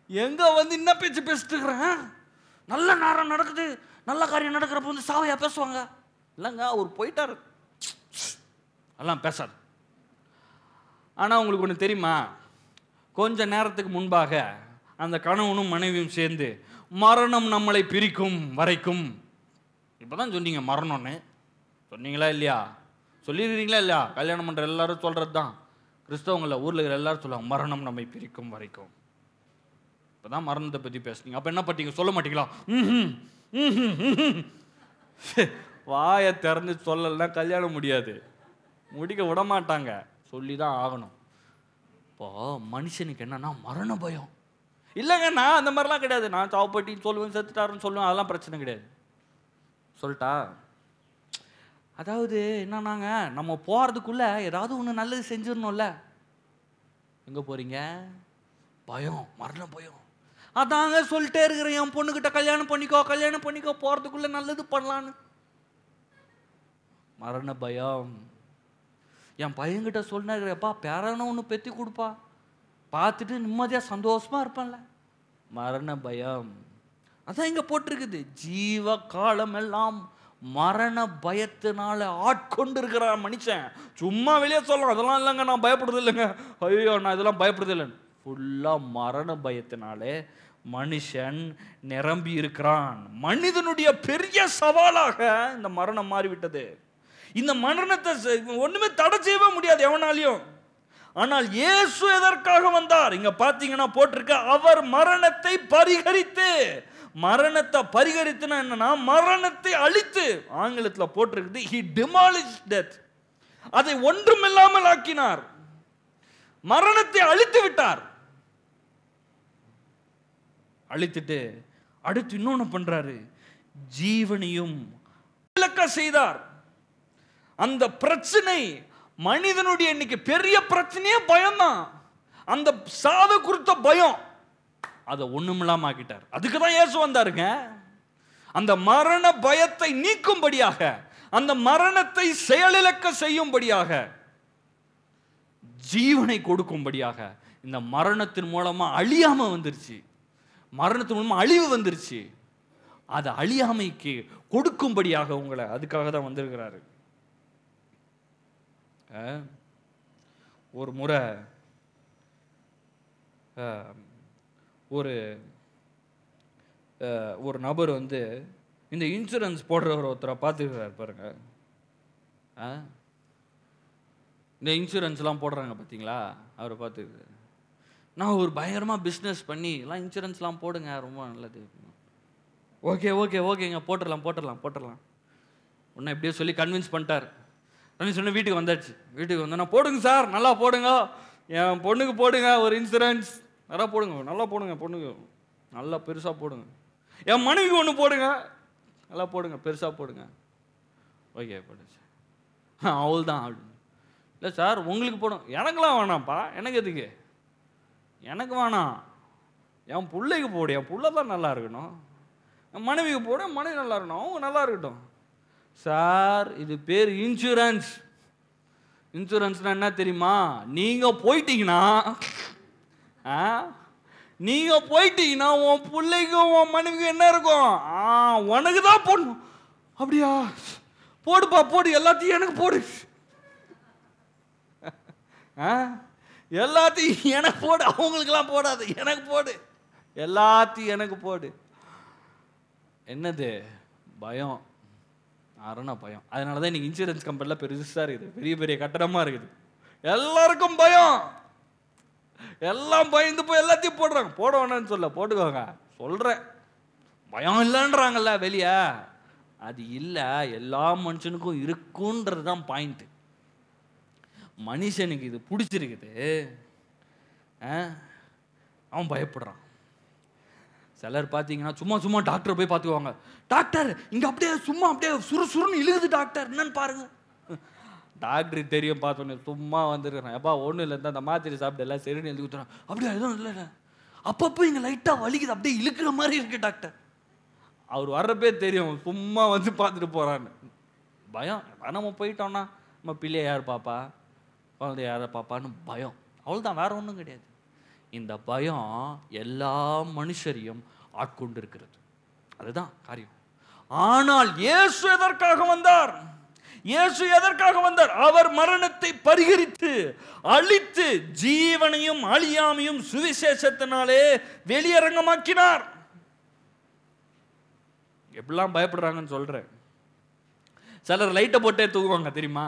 எங்க என்ன பேச்சு பேசிட்டு இருக்கிறேன்? நல்ல நேரம் நடக்குது, நல்ல காரியம் நடக்கிறப்ப சாவையா பேசுவாங்க? இல்லைங்க, அவர் போயிட்டாரு, எல்லாம் பேசாது. ஆனால் உங்களுக்கு ஒன்று தெரியுமா? கொஞ்ச நேரத்துக்கு முன்பாக அந்த கணவனும் மனைவியும் சேர்ந்து மரணம் நம்மளை பிரிக்கும் வரைக்கும், இப்போதான் சொன்னீங்க மரணம்னு, சொன்னீங்களா இல்லையா? சொல்லிடுறீங்களா இல்லையா? கல்யாணம் பண்ணுற எல்லாரும் சொல்கிறது தான். கிறிஸ்தவங்கள ஊரில் இருக்கிற எல்லாரும் சொல்லுவாங்க, மரணம் நம்மை பிரிக்கும் வரைக்கும். இப்போதான் மரணத்தை பற்றி பேசுனீங்க, அப்போ என்ன பண்ணீங்க? சொல்ல மாட்டீங்களா? வாயை திறந்து சொல்லலைன்னா கல்யாணம் முடியாது, முடிக்க விட மாட்டாங்க, சொல்லி தான் ஆகணும். இப்போ மனுஷனுக்கு என்னன்னா மரண பயம். இல்லைங்க, நான் அந்த மாதிரிலாம் கிடையாது, நான் சாவப்பட்டின்னு சொல்லுவேன், செத்துட்டாருன்னு சொல்லுவேன், அதெல்லாம் பிரச்சனை கிடையாது. சொல்லிட்டா? அதாவது என்னன்னாங்க, நம்ம போகிறதுக்குள்ள ஏதாவது ஒன்று நல்லது செஞ்சிடணும்ல. எங்கே போகிறீங்க? பயம், மரண பயம். அதாங்க சொல்லிட்டே இருக்கிறேன், என் பொண்ணுக்கிட்ட கல்யாணம் பண்ணிக்கோ, போகிறதுக்குள்ள நல்லது பண்ணலான்னு. மரண பயம். என் பையன்கிட்ட சொன்னப்பா, பேரான ஒன்று பெற்றி கொடுப்பா, பார்த்துட்டு நிம்மதியாக சந்தோஷமாக இருப்பான்ல. மரண பயம். அதான் இங்கே போட்டிருக்குது, ஜீவ காலம் எல்லாம் மரண பயத்தினால ஆட்கொண்டு இருக்கிறான் மனுஷன். சும்மா வெளியே சொல்லலாம், அதெல்லாம் இல்லைங்க நான் பயப்படுறது இல்லைங்க, ஐயோ நான் இதெல்லாம் பயப்படுறது இல்லைன்னு. ஃபுல்லாக மரண பயத்தினாலே மனுஷன் நிரம்பி இருக்கிறான். மனிதனுடைய பெரிய சவாலாக இந்த மரணம் மாறிவிட்டது. இந்த மரணத்தை ஒண்ணுமே தடை செய்யவே முடியாது எவனாலையும். ஆனால் இயேசு எதற்காக வந்தார்? இங்க பாத்தீங்கன்னா போட்டிருக்க, அவர் மரணத்தை பரிகரித்து மரணத்தை பரிகரித்துனா என்னன்னா, மரணத்தை அழித்து, ஆங்கிலத்தில் போட்டிருக்குது he demolished death. அதை ஒன்றுமில்லாமல் ஆக்கினார். மரணத்தை அழித்து விட்டார். அழித்துட்டு அடுத்து இன்னொன்னு பண்றாரு, ஜீவனையும் இழக்க செய்தார். அந்த பிரச்சனை மனிதனுடைய இன்னைக்கு பெரிய பிரச்சனையே பயம்தான். அந்த சாவு குறித்த பயம் அதை ஒண்ணுமில்லாம ஆக்கிட்டார். அதுக்கு தான் இயேசு வந்தாருங்க. அந்த மரண பயத்தை நீக்கும்படியாக, அந்த மரணத்தை செயலிழக்க செய்யும்படியாக, ஜீவனை கொடுக்கும்படியாக. இந்த மரணத்தின் மூலமா அழியாம வந்துருச்சு, மரணத்தின் மூலமா அழிவு வந்துருச்சு. அது அழியாமைக்கு கொடுக்கும்படியாக உங்களை, அதுக்காக தான் வந்திருக்கிறாரு. ஒரு முறை ஒரு நபர் வந்து இந்த இன்சூரன்ஸ் போடுறவர் ஒருத்தரை பார்த்துக்கிறார் பாருங்க. இந்த இன்சூரன்ஸ்லாம் போடுறாங்க பார்த்தீங்களா, அவரை பார்த்துக்கிறார். நான் ஒரு பயங்கரமாக பிஸ்னஸ் பண்ணி எல்லாம் இன்சூரன்ஸ்லாம் போடுங்க, ரொம்ப நல்லது. ஓகே ஓகே ஓகேங்க, போட்டுடலாம் போட்டுடலாம் போட்டுடலாம். ஒன்று எப்படியோ சொல்லி கன்வின்ஸ் பண்ணிட்டார். கன்வின்ஸ் பண்ணி வீட்டுக்கு வந்தாச்சு. வீட்டுக்கு வந்தோன்னா, போடுங்க சார், நல்லா போடுங்க, என் பொண்ணுக்கு போடுங்க ஒரு இன்சூரன்ஸ், நல்லா போடுங்க, நல்லா போடுங்க, பொண்ணுக்கு நல்லா பெருசாக போடுங்க, என் மனைவிக்கு ஒன்று போடுங்க, நல்லா போடுங்க, பெருசாக போடுங்க. ஓகே போடுச்சு. அவள் தான் அப்படி. இல்லை சார் உங்களுக்கு போடும். எனக்கெல்லாம் வேணாம்ப்பா, எனக்கு எதுக்கு, எனக்கு வேணாம், என் பிள்ளைக்கு போடு, என் பிள்ளை தான் நல்லா இருக்கணும், என் மனைவிக்கு போடு, என் மனைவி நல்லா இருக்கணும், அவங்க நல்லா இருக்கட்டும். சார் இது பேர் இன்சூரன்ஸ். இன்சூரன்ஸ்னா என்ன தெரியுமா, நீங்கள் போயிட்டீங்கன்னா, நீங்கள் போயிட்டீங்கன்னா உன் பிள்ளைக்கும் உன் மனைவிக்கும் என்ன இருக்கும், உனக்கு தான் போடணும். அப்படியா, போடுப்பா போடு, எல்லாத்தையும் எனக்கு போடு, எல்லாத்தையும் எனக்கு போடு, அவங்களுக்கெல்லாம் போடாது, எனக்கு போடு, எல்லாத்தையும் எனக்கு போடு. என்னது பயம், அரண பயம். அதனால தான் இன்னைக்கு இன்சூரன்ஸ் கம்பெனிலாம் பெருசாக இருக்குது, பெரிய பெரிய கட்டடமாக இருக்குது. எல்லாருக்கும் பயம், எல்லாம் பயந்து போய் எல்லாத்தையும் போடுறாங்க. போட வேணான்னு சொல்ல, போட்டுக்கோங்க சொல்கிறேன். பயம் இல்லைன்றாங்கல்ல வெளியே, அது இல்லை, எல்லா மனுஷனுக்கும் இருக்குன்றது தான் பாயிண்ட்டு. மனுஷனுக்கு இது பிடிச்சிருக்குது, அவன் பயப்படுறான். சிலர் பார்த்தீங்கன்னா சும்மா சும்மா டாக்டரை போய் பார்த்துக்குவாங்க. டாக்டர் இங்கே அப்படியே சும்மா அப்படியே சுறுசுறுன்னு இழுகுது டாக்டர், என்னன்னு பாருங்க. டாக்டருக்கு தெரியும், பார்த்தோன்னே சும்மா வந்துருக்கிறேன், எப்பா ஒன்றும் இல்லை, அந்த மாத்திரை சாப்பிட்டு எல்லாம் சரின்னு எழுதி கொடுத்துறேன். அப்படியே எதுவும் இல்லை, அப்பப்போ இங்கே லைட்டாக வலிக்குது, அப்படியே இழுக்கிற மாதிரி இருக்கு டாக்டர். அவர் வர்றப்பே தெரியும் சும்மா வந்து பார்த்துட்டு போகிறான்னு. பயம். நம்ம போயிட்டோம்னா நம்ம பிள்ளைய யார் பாப்பா, குழந்தைய யாரை பாப்பான்னு பயம், அவ்வளோதான், வேற ஒன்றும் கிடையாது. இந்த பயம் எல்லா மனுஷரையும் ஆட்கொண்டு இருக்கிறது, அதுதான் காரியம். ஆனால் இயேசு எதற்காக வந்தார்? இயேசு எதற்காக வந்தார்? அவர் மரணத்தை பரிகரித்து அழித்து ஜீவனையும் அழியாமையும் சுவிசேஷத்தினாலே வெளியரங்கமாக்கினார். எப்படிலாம் பயப்படுறாங்கன்னு சொல்றேன். சிலர் லைட்டை போட்டே தூங்குவாங்க தெரியுமா,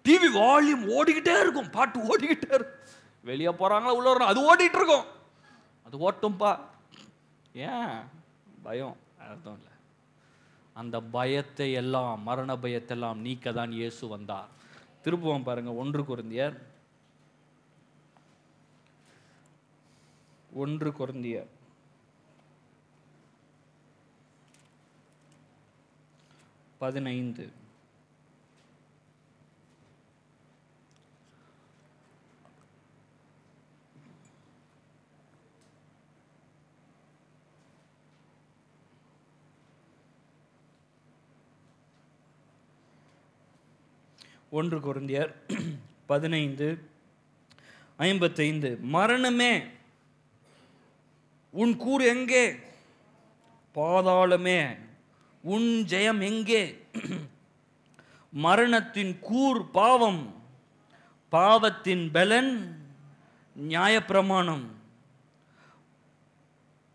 டிவி வால்யூம் ஓடிக்கிட்டே இருக்கும், பாட்டு ஓடிக்கிட்டே இருக்கும், வெளியே போறாங்களா உள்ள வர்றாங்க, அது ஓடிட்டு இருக்கும், அது ஓட்டும்பா. ஏன் பயம்? அர்த்தம் இல்லை. அந்த பயத்தை எல்லாம், மரண பயத்தை எல்லாம் நீக்க தான் இயேசு வந்தார். திருப்புவோம் பாருங்க, 1 கொரிந்தியர் 15. ஒன்று கொரிந்தியர் 15:55. மரணமே உன் கூர் எங்கே, பாதாளமே உன் ஜெயம் எங்கே? மரணத்தின் கூர் பாவம், பாவத்தின் பலன் நியாயப்பிரமாணம்.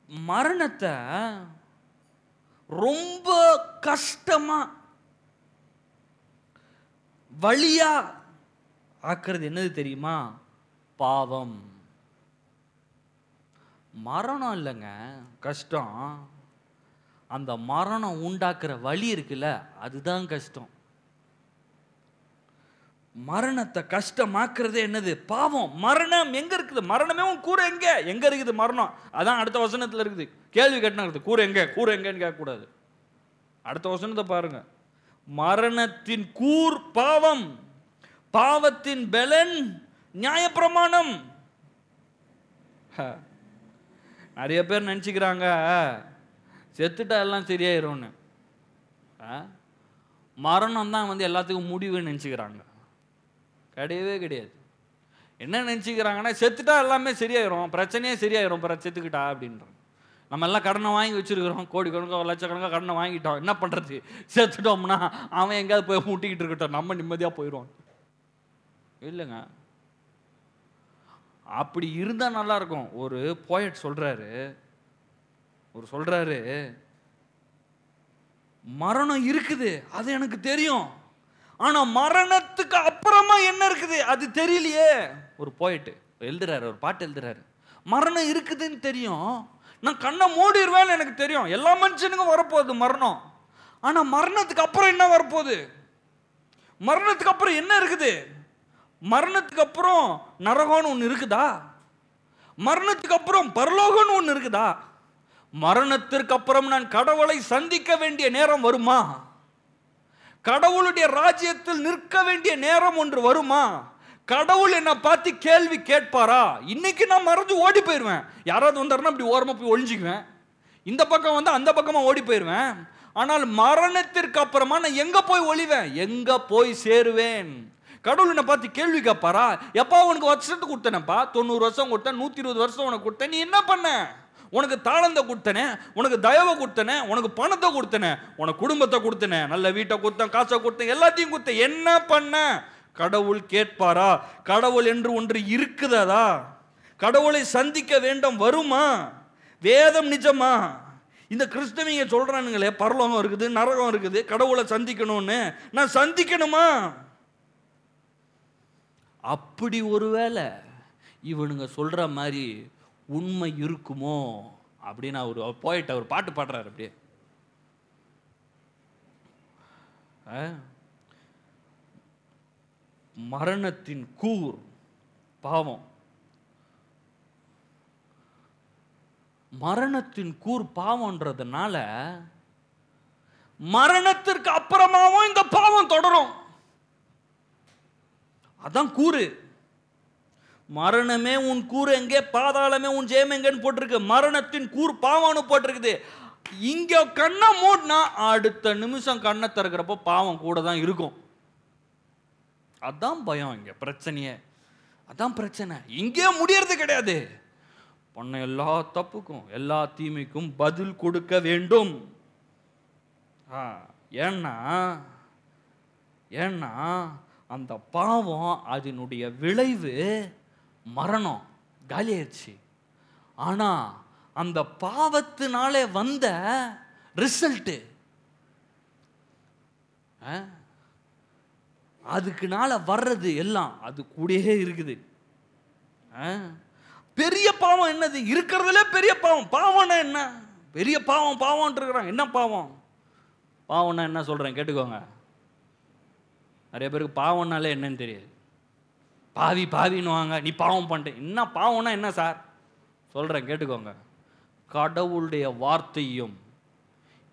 மரணத்தை ரொம்ப கஷ்டமா வழியா ஆக்குறது என்னது தெரியுமா? பாவம். மரணம் இல்லைங்க கஷ்டம், அந்த மரணம் உண்டாக்குற வழி இருக்குல்ல அதுதான் கஷ்டம். மரணத்தை கஷ்டமாக்குறதே என்னது? பாவம். மரணம் எங்க இருக்குது? மரணமே உன் கூரை எங்க இருக்குது மரணம்? அதான் அடுத்த வசனத்துல இருக்குது. கேள்வி கேட்டா கூரை எங்கன்னு கேட்க கூடாது. அடுத்த வசனத்தை பாருங்க. மரணத்தின் கூர் பாவம், பாவத்தின் பலன் நியாயப்பிரமாணம். நிறைய பேர் நினைச்சுக்கிறாங்க செத்துட்டா எல்லாம் சரியாயிரும்னு. மரணம் தான் எல்லாத்துக்கும் முடிவுன்னு நினைச்சுக்கிறாங்க. கிடையவே கிடையாது. என்ன நினைச்சுக்கிறாங்கன்னா செத்துட்டா எல்லாமே சரியாயிரும், பிரச்சனையே சரியாயிரும் செத்துக்கிட்டா அப்படின்றாங்க. நம்ம எல்லாம் கடனை வாங்கி வச்சிருக்கிறோம், கோடிக்கணக்காக லட்சக்கணக்காக கடனை வாங்கிட்டோம். என்ன பண்றது? செத்துட்டோம்னா அவன் எங்கேயாவது போய் முட்டிக்கிட்டு இருக்கட்டும், நம்ம நிம்மதியாக போயிடுவோம். இல்லைங்க, அப்படி இருந்தா நல்லா இருக்கும். ஒரு போயட் சொல்றாரு, மரணம் இருக்குது அது எனக்கு தெரியும், ஆனா மரணத்துக்கு அப்புறமா என்ன இருக்குது அது தெரியலையே. ஒரு போயட் எழுதுறாரு, ஒரு பாட்டு எழுதுறாரு. மரணம் இருக்குதுன்னு தெரியும், நான் கண்ணை மூடிடுவேன்னு எனக்கு தெரியும், எல்லா மனுஷனுக்கும் வரப்போகுது மரணம். ஆனா மரணத்துக்கு அப்புறம் என்ன வரப்போகுது? மரணத்துக்கு அப்புறம் என்ன இருக்குது? மரணத்துக்கு அப்புறம் நரகம்னு ஒன்று இருக்குதா? மரணத்துக்கு அப்புறம் பரலோகம்னு ஒன்று இருக்குதா? மரணத்திற்கு அப்புறம் நான் கடவுளை சந்திக்க வேண்டிய நேரம் வருமா? கடவுளுடைய ராஜ்யத்தில் நிற்க வேண்டிய நேரம் ஒன்று வருமா? கடவுள் என்னை பார்த்து கேள்வி கேட்பாரா? இன்னைக்கு நான் மறைஞ்சு ஓடி போயிடுவேன். யாராவது வந்தாருன்னா அப்படி ஓரமாக போய் ஒழிஞ்சிக்குவேன், இந்த பக்கம் வந்து அந்த பக்கமாக ஓடி போயிடுவேன். ஆனால் மரணத்திற்கு அப்புறமா நான் எங்கே போய் ஒளிவேன்? எங்கே போய் சேருவேன்? கடவுள் என்னை பார்த்து கேள்வி கேட்பாரா? எப்பா உனக்கு வருஷத்துக்கு கொடுத்தனப்பா, 90 வருஷம் கொடுத்தேன், 120 வருஷம் உனக்கு கொடுத்தேன், நீ என்ன பண்ண? உனக்கு தாளந்தை கொடுத்தனே, உனக்கு தயவை கொடுத்தனே, உனக்கு பணத்தை கொடுத்தனே, உனக்கு குடும்பத்தை கொடுத்தனே, நல்ல வீட்டை கொடுத்தேன், காசை கொடுத்தேன், எல்லாத்தையும் கொடுத்தேன், என்ன பண்ண? கடவுள் கேட்பாரா? கடவுள் என்று ஒன்று இருக்குதா? கடவுளை சந்திக்க வேண்டும் வருமா? வேதம் நிஜமா? இந்த கிறிஸ்தவங்க சொல்றானுங்களே பரலோகம் இருக்குது, நரகம் இருக்குது, கடவுளை சந்திக்கணும்னு, நான் சந்திக்கணுமா? அப்படி ஒருவேளை இவனுங்க சொல்ற மாதிரி உண்மை இருக்குமோ அப்படின்னு ஒரு போயிட்டு ஒரு பாட்டு பாடுறாரு. அப்படியே மரணத்தின் கூர் பாவம், மரணத்தின் கூர் பாவம்ன்றதுனால மரணத்திற்கு அப்புறமாவும் இந்த பாவம் தொடரும். அதான் கூறு. மரணமே உன் கூறு எங்கே, பாதாளமே உன் ஜெயம் எங்கன்னு போட்டிருக்கு. மரணத்தின் கூர் பாவம்னு போட்டிருக்குது. இங்க கண்ணை மூடினா அடுத்த நிமிஷம் கண்ணை திறக்கிறப்போ பாவம் கூட தான் இருக்கும். அதான் பயம், இங்க பிரச்சனையே அதான் பிரச்சனை. இங்கே முடியறது கிடையாது. பண்ண எல்லா தப்புக்கும் எல்லா தீமைக்கும் பதில் கொடுக்க வேண்டும். ஏன்னா அந்த பாவம் அதனுடைய விளைவு மரணம், காலியாயிடுச்சு. ஆனா அந்த பாவத்தினாலே வந்த ரிசல்ட் அதுக்குனால வர்றது எல்லாம் அது கூடயே இருக்குது. பெரிய பாவம் என்னது? இருக்கிறதுல பெரிய பாவம். பாவம்னா என்ன? பெரிய பாவம் பாவம் இருக்கிறாங்க. என்ன பாவம்? பாவம்னா என்ன சொல்றேன் கேட்டுக்கோங்க. நிறைய பேருக்கு பாவம்னாலே என்னன்னு தெரியாது. பாவி பாவின்னுவாங்க, நீ பாவம் பண்ணிட்ட. என்ன பாவம்னா என்ன சார்? சொல்றேன் கேட்டுக்கோங்க. கடவுளுடைய வார்த்தையும்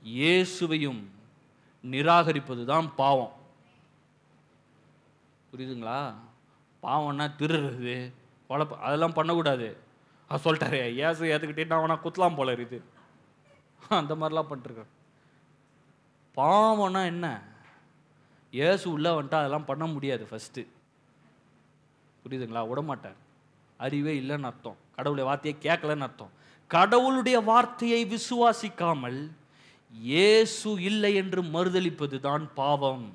இயேசுவையும் நிராகரிப்பது தான் பாவம். புரியுதுங்களா? பாவம்னா திருடுறது, குழப்ப, அதெல்லாம் பண்ணக்கூடாது. சொல்லிட்டாரு ஏசு ஏற்றுக்கிட்டே நான் அவனா குத்தலாம் போல இருக்குது, அந்த மாதிரிலாம் பண்ணிருக்கேன். பாவம்னா என்ன? ஏசு உள்ள வந்துட்டா அதெல்லாம் பண்ண முடியாது. ஃபஸ்ட்டு புரியுதுங்களா? விடமாட்டார். அறிவே இல்லைன்னு அர்த்தம். கடவுளுடைய வார்த்தையை கேட்கலன்னு அர்த்தம். கடவுளுடைய வார்த்தையை விசுவாசிக்காமல் இயேசு இல்லை என்று மறுதலிப்பது தான் பாவம்.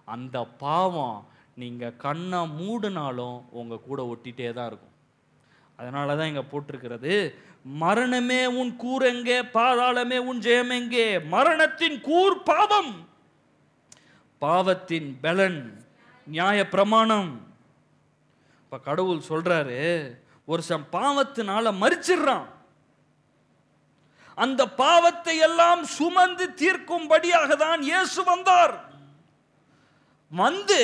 அந்த பாவம் நீங்க கண்ணை மூடினாலும் உங்க கூட ஒட்டிகிட்டே தான் இருக்கும். அதனால தான் இங்க போட்டிருக்கிறது, மரணமே உன் கூர் எங்கே, பாதாளமே உன் ஜெயம் எங்கே? மரணத்தின் கூர் பாவம், பாவத்தின் பலன் நியாய பிரமாணம். இப்ப கடவுள் சொல்றாரு, ஒரு பாவத்தினால மரிச்சிடுறான். அந்த பாவத்தை எல்லாம் சுமந்து தீர்க்கும்படியாக தான் இயேசு வந்தார். வந்து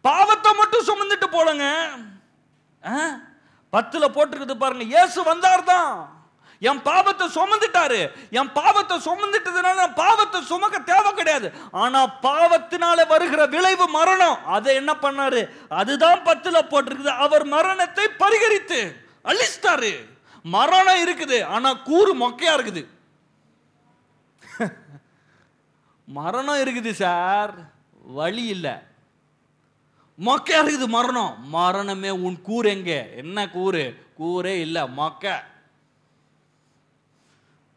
பாவத்தை மட்டும் சுமந்துட்டு போலங்க. 10 போட்டிருக்குது பாருங்க, இயேசு வந்தார் தான், என் பாவத்தை சுமந்துட்டாரு. என் பாவத்தை சுமந்துட்டதுனால பாவத்தை சுமக்க தேவை கிடையாது. ஆனா பாவத்தினால வருகிற விளைவு மரணம். அதை என்ன பண்ணாரு? அதுதான் 10 போட்டிருக்குது. அவர் மரணத்தை பரிகரித்து அழிச்சிட்டாரு. மரணம் இருக்குது, ஆனா கூறு மொக்கையா இருக்குது. மரணம் இருக்குது சார், வழி இல்லை, மொக்கையா இருக்குது மரணம். மரணமே உன் கூறு எங்க? என்ன கூறு? கூரே இல்லை, மொக்க.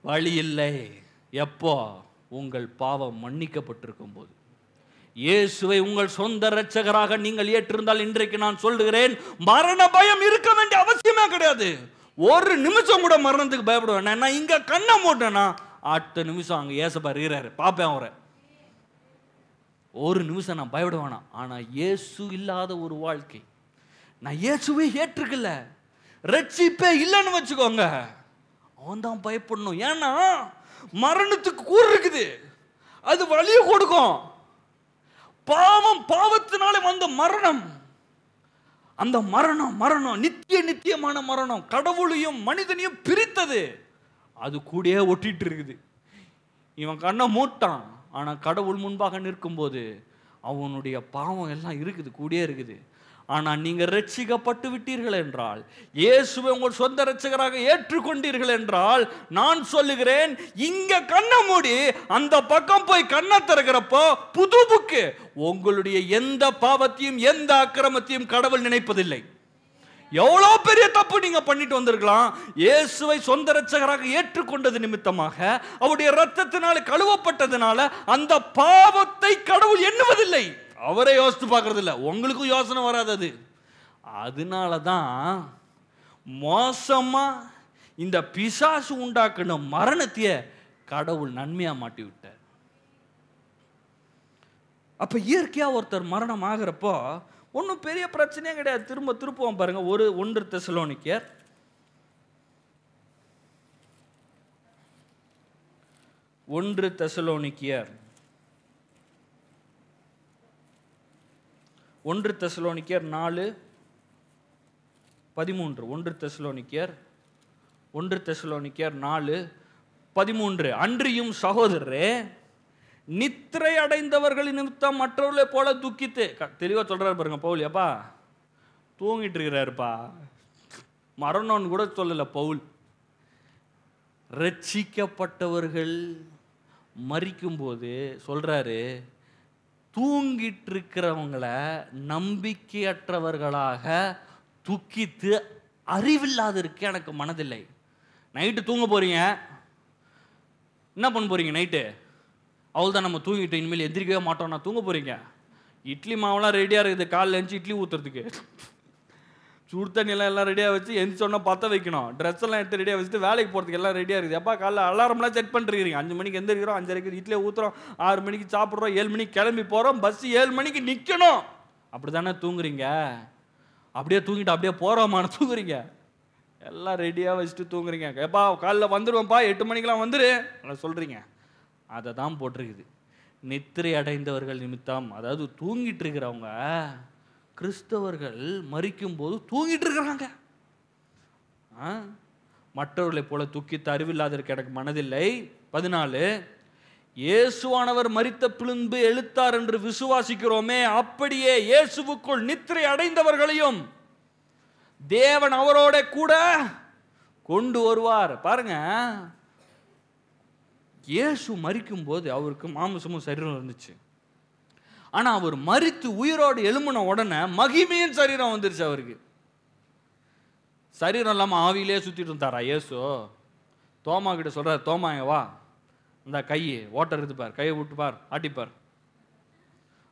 வழி இல்லை. எப்போ? உங்கள் பாவம் மன்னிக்கப்பட்டிருக்கும் போது. இயேசுவை உங்கள் சொந்த இரட்சகராக நீங்கள் ஏற்றிருந்தால் இன்றைக்கு நான் சொல்லுகிறேன், மரண பயம் இருக்க வேண்டிய அவசியமே கிடையாது. ஒரு நிமிஷம் கூட மரணத்துக்கு பயப்படுவேன். நான் இங்க கண்ணை மூட்டேன்னா அடுத்த நிமிஷம் அங்க ஏசப்பா இருக்கிறாரு, பார்ப்பேன் அவரை. ஒரு நிமிஷம் நான் பயப்பட வேணாம். ஆனா இயேசு இல்லாத ஒரு வாழ்க்கை, நான் இயேசுவே ஏற்றுக்கல, ரட்சிப்பே இல்லைன்னு வச்சுக்கோங்க, அவன் தான் பயப்படணும். ஏன்னா மரணத்துக்கு கூறு இருக்குது, அது வலிய கொடுக்கும். பாவத்தினாலே வந்த மரணம், அந்த மரணம் நித்தியமான மரணம், கடவுளையும் மனிதனையும் பிரித்தது. அது கூடயே ஒட்டிட்டு இருக்குது. இவன் கண்ணை மூட்டான், ஆனா கடவுள் முன்பாக நிற்கும் போது அவனுடைய பாவம் எல்லாம் இருக்குது, கூடயே இருக்குது. ஆனா நீங்க ரட்சிக்கப்பட்டு விட்டீர்கள் என்றால், இயேசுவை உங்கள் சொந்த ரட்சகராக ஏற்றுக்கொண்டீர்கள் என்றால், நான் சொல்லுகிறேன், இங்க கண்ணை மூடி அந்த பக்கம் போய் கண்ணை திறக்கிறப்போ புது புக்கு. உங்களுடைய எந்த பாவத்தையும் எந்த அக்கிரமத்தையும் கடவுள் நினைப்பதில்லை. எவ்வளோ பெரிய தப்பு நீங்க பண்ணிட்டு வந்திருக்கலாம், இயேசுவை சொந்த ரட்சகராக ஏற்றுக்கொண்டது நிமித்தமாக, அவருடைய இரத்தத்தினால கழுவப்பட்டதுனால அந்த பாவத்தை கடவுள் எண்ணுவதில்லை. அவரே யோசித்து பார்க்கறது இல்லை, உங்களுக்கும் யோசனை வராது. அதனாலதான் மோசமா இந்த பிசாசு உண்டாக்குன மரணத்தையே கடவுள் நன்மையா மாட்டி விட்டார். அப்ப இயற்கையா ஒருத்தர் மரணம் ஆகிறப்போ ஒன்றும் பெரிய பிரச்சனையே கிடையாது. திருப்புவோம் பாருங்க, 1 தெசலோனிக்கேயர் 1 தெசலோனிக்கேயர் 4:13. 1 தெசலோனிக்கேயர் 4:13. அன்றியும் சகோதரரே, நித்திரை அடைந்தவர்களின் நிமித்தம் மற்றவர்களை போல துக்கித்து, தெளிவா சொல்றாரு பாருங்க பவுல். ஏப்பா தூங்கிட்டு இருக்கிறாருப்பா, மரணம்னு கூட சொல்லல பவுல். ரட்சிக்கப்பட்டவர்கள் மரிக்கும் போது சொல்றாரு, தூங்கிட்டு இருக்கிறவங்கள நம்பிக்கையற்றவர்களாக துக்கித்து அறிவில்லாத இருக்க எனக்கு மனதில்லை. நைட்டு தூங்க போறீங்க, என்ன பண்ண போறீங்க? நைட்டு அவள் தான் நம்ம தூங்கிட்டு இனிமேல் எந்திரிக்கவே மாட்டோம், நான் தூங்க போறீங்க. இட்லி மாவெல்லாம் ரெடியாக இருக்குது, காலைல எழுந்துச்சு இட்லி ஊற்றுறதுக்கு. சுடு தண்ணியெல்லாம் எல்லாம் ரெடியாக வச்சு எந்திரிச்சோன்னா பற்ற வைக்கணும். ட்ரெஸ் எல்லாம் எடுத்து ரெடியாக வச்சுட்டு வேலைக்கு போகிறதுக்கு எல்லாம் ரெடியாக இருக்குது. எப்பா காலைல அலாரம்லாம் செட் பண்ணிருக்கீங்க. 5 மணிக்கு எந்திரிக்கிறோம், 5:30 இட்லியை ஊற்றுறோம், 6 மணிக்கு சாப்பிட்றோம், 7 மணிக்கு கிளம்பி போகிறோம், பஸ் 7 மணிக்கு நிற்கணும். அப்படி தானே தூங்குறீங்க? அப்படியே தூங்கிட்டு அப்படியே போகிறோமான தூங்குறீங்க? எல்லாம் ரெடியாக வச்சுட்டு தூங்குறீங்க. எப்பா காலைல வந்துடுவேன்ப்பா, 8 மணிக்கெலாம் வந்துடு சொல்கிறீங்க. அதை தான் போட்டிருக்குது, நித்திரை அடைந்தவர்கள் நிமித்தம். அதாவது தூங்கிட்டு இருக்கிறவங்க, கிறிஸ்தவர்கள் மரிக்கும் போது தூங்கிட்டு இருக்கிறாங்க. மற்றவர்களை போல துக்கித்து அறிவில்லாத இருக்க எனக்கு மனதில்லை. 14. இயேசுவானவர் மரித்த பின்பு எழுத்தார் என்று விசுவாசிக்கிறோமே, அப்படியே இயேசுவுக்குள் நித்திரை அடைந்தவர்களையும் தேவன் அவரோட கூட கொண்டு வருவார். பாருங்க, இயேசு மரிக்கும் போது அவருக்கு மாமிசமும் சரீரம் இருந்துச்சு. ஆனா அவர் மரித்து உயிரோடு எழும்பின உடனே மகிமையின் சரீரம் வந்துருச்சு அவருக்கு. சரீரம் இல்லாம ஆவியிலே சுத்திட்டு இருந்தாரா இயேசு? தோமா கிட்ட சொல்றாரு, தோமா வா, இந்த கையை ஓட்டர் இருக்குது பார், கையை விட்டு பார், ஆட்டிப்பார்.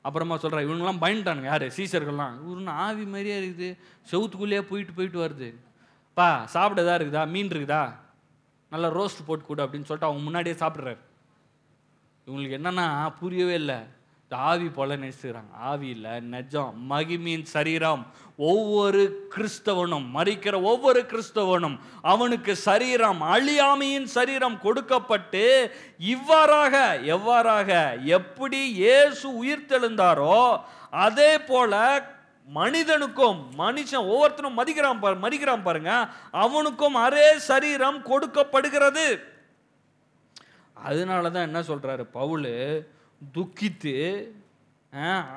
அப்புறமா சொல்றாரு, இவங்கெல்லாம் பயந்துட்டானுங்க. யாரு? சீசர்கள்லாம். இவருன்னு ஆவி மாதிரியே இருக்குது, செவுத்துக்குள்ளேயே போயிட்டு வருது. பா சாப்பிட எதா இருக்குதா? மீன் இருக்குதா? நல்லா ரோஸ்ட் போட்டு கூட அப்படின்னு சொல்லிட்டு அவங்க முன்னாடியே சாப்பிட்றாரு. இவங்களுக்கு என்னன்னா புரியவே இல்லை. ஆவி போல நேசிக்கிறாங்க. ஆவி இல்லை, நிஜம், மகிமையின் சரீரம். ஒவ்வொரு கிறிஸ்தவனும், மரிக்கிற ஒவ்வொரு கிறிஸ்தவனும் அவனுக்கு சரீரம், அழியாமையின் சரீரம் கொடுக்கப்பட்டு எவ்வாறாக எப்படி இயேசு உயிர்த்தெழுந்தாரோ அதே போல மனிதனுக்கும், மனுஷன் ஒவ்வொருத்தனும் மரிக்கிறான் பாருங்க, அவனுக்கும் அரே சரீரம் கொடுக்கப்படுகிறது. அதனாலதான் என்ன சொல்றாரு பவுல், துக்கித்து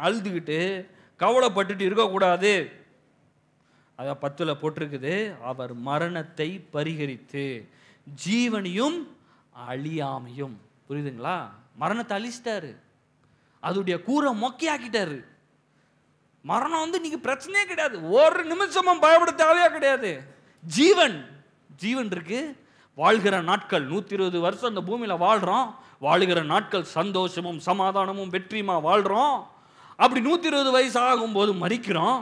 அழுதுகிட்டு கவலைப்பட்டுட்டு இருக்கக்கூடாது. அதான் 10 போட்டிருக்குது, அவர் மரணத்தை பரிகரித்து ஜீவனையும் அழியாமையும். புரியுதுங்களா? மரணத்தை அழிச்சிட்டாரு, அதோடைய கூரை மொக்கையாக்கிட்டாரு. மரணம் நீங்க பிரச்சனையே கிடையாது, ஒரு நிமிஷமும் பயப்பட தேவையா கிடையாது. ஜீவன் இருக்கு. வாழ்கிற நாட்கள் 120 வருஷம் அந்த பூமியில வாழ்றோம். வாழுகிற நாட்கள் சந்தோஷமும் சமாதானமும் வெற்றியுமா வாழ்றோம். அப்படி 120 வயசு ஆகும்போது மரிக்கிறோம்.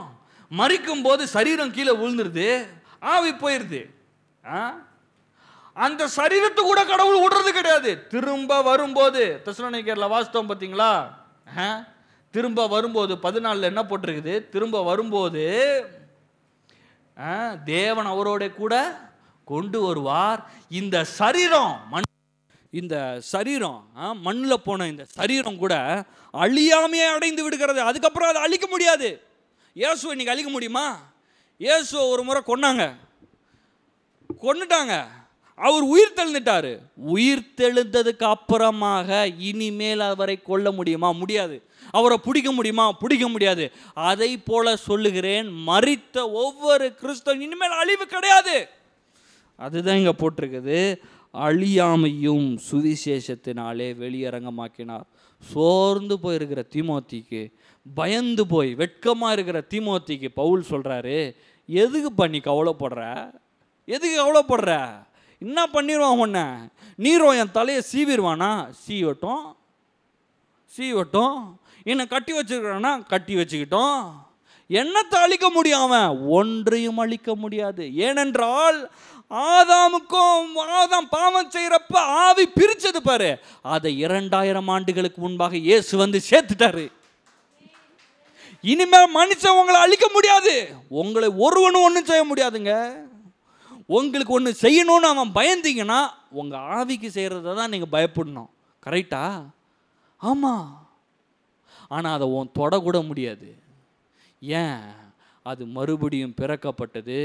மரிக்கும் போது சரீரம் கீழே விழுந்துருது, ஆவி போயிருது. அந்த சரீரத்தை கூட கடவுள் விடுறது கிடையாது. திரும்ப வரும்போது தெசலோனிக்கேயர்ல வாஸ்தவம் பார்த்தீங்களா? திரும்ப வரும்போது 14 என்ன போட்டிருக்குது? திரும்ப வரும்போது தேவன் அவரோட கூட கொண்டு வருவார். இந்த சரீரம் மண்ணில் போன இந்த சரீரம் கூட அழியாமையே அடைந்து விடுகிறது. அதுக்கப்புறம் அதை அழிக்க முடியாது. இயேசுவை இன்னைக்கு அழிக்க முடியுமா? இயேசுவை ஒரு முறை கொன்னுட்டாங்க. அவர் உயிர் தெழுந்துட்டாரு. உயிர் தெழுந்ததுக்கு அப்புறமாக இனிமேல் அவரை கொல்ல முடியுமா? முடியாது. அவரை பிடிக்க முடியுமா? பிடிக்க முடியாது. அதை போல சொல்லுகிறேன், மரித்த ஒவ்வொரு கிறிஸ்தவன் இனிமேல் அழிவு கிடையாது. அதுதான் இங்க போட்டிருக்குது. அழியாமையும் சுவிசேஷத்தினாலே வெளியரங்கமாக்கினார். சோர்ந்து போயிருக்கிற தீமோத்திக்கு, பயந்து போய் வெட்கமா இருக்கிற தீமோத்திக்கு பவுல் சொல்றாரு, எதுக்கு பண்ணி கவலைப்படுற? எதுக்கு கவலைப்படுற? என்ன பண்ணிடுவான் உன்ன? நீரோ என் தலையை சீவிடுவானா? சீவட்டும். என்னை கட்டி வச்சிருக்கிறானா? கட்டி வச்சுக்கிட்டோம். என்னத்தை அழிக்க முடியும்? அவன் ஒன்றையும் அழிக்க முடியாது. ஏனென்றால் ஆதாம் பாவம் செய்யறப்ப ஆவி பிரிச்சது பாரு, அதை 2000 ஆண்டுகளுக்கு முன்பாக இயேசு வந்து சேர்த்துட்டாரு. இனிமேல் மனுஷன் உங்களை அழிக்க முடியாது. உங்களை ஒருவனும் ஒன்றும் செய்ய முடியாதுங்க. உங்களுக்கு ஒன்று செய்யணும்னு அவன் பயந்தீங்கன்னா உங்க ஆவிக்கு செய்யறத தான் நீங்க பயப்படணும். கரெக்டா? ஆமா. ஆனா அதை தொடக்கூட முடியாது. ஏன்? அது மறுபடியும் பிறக்கப்பட்டது.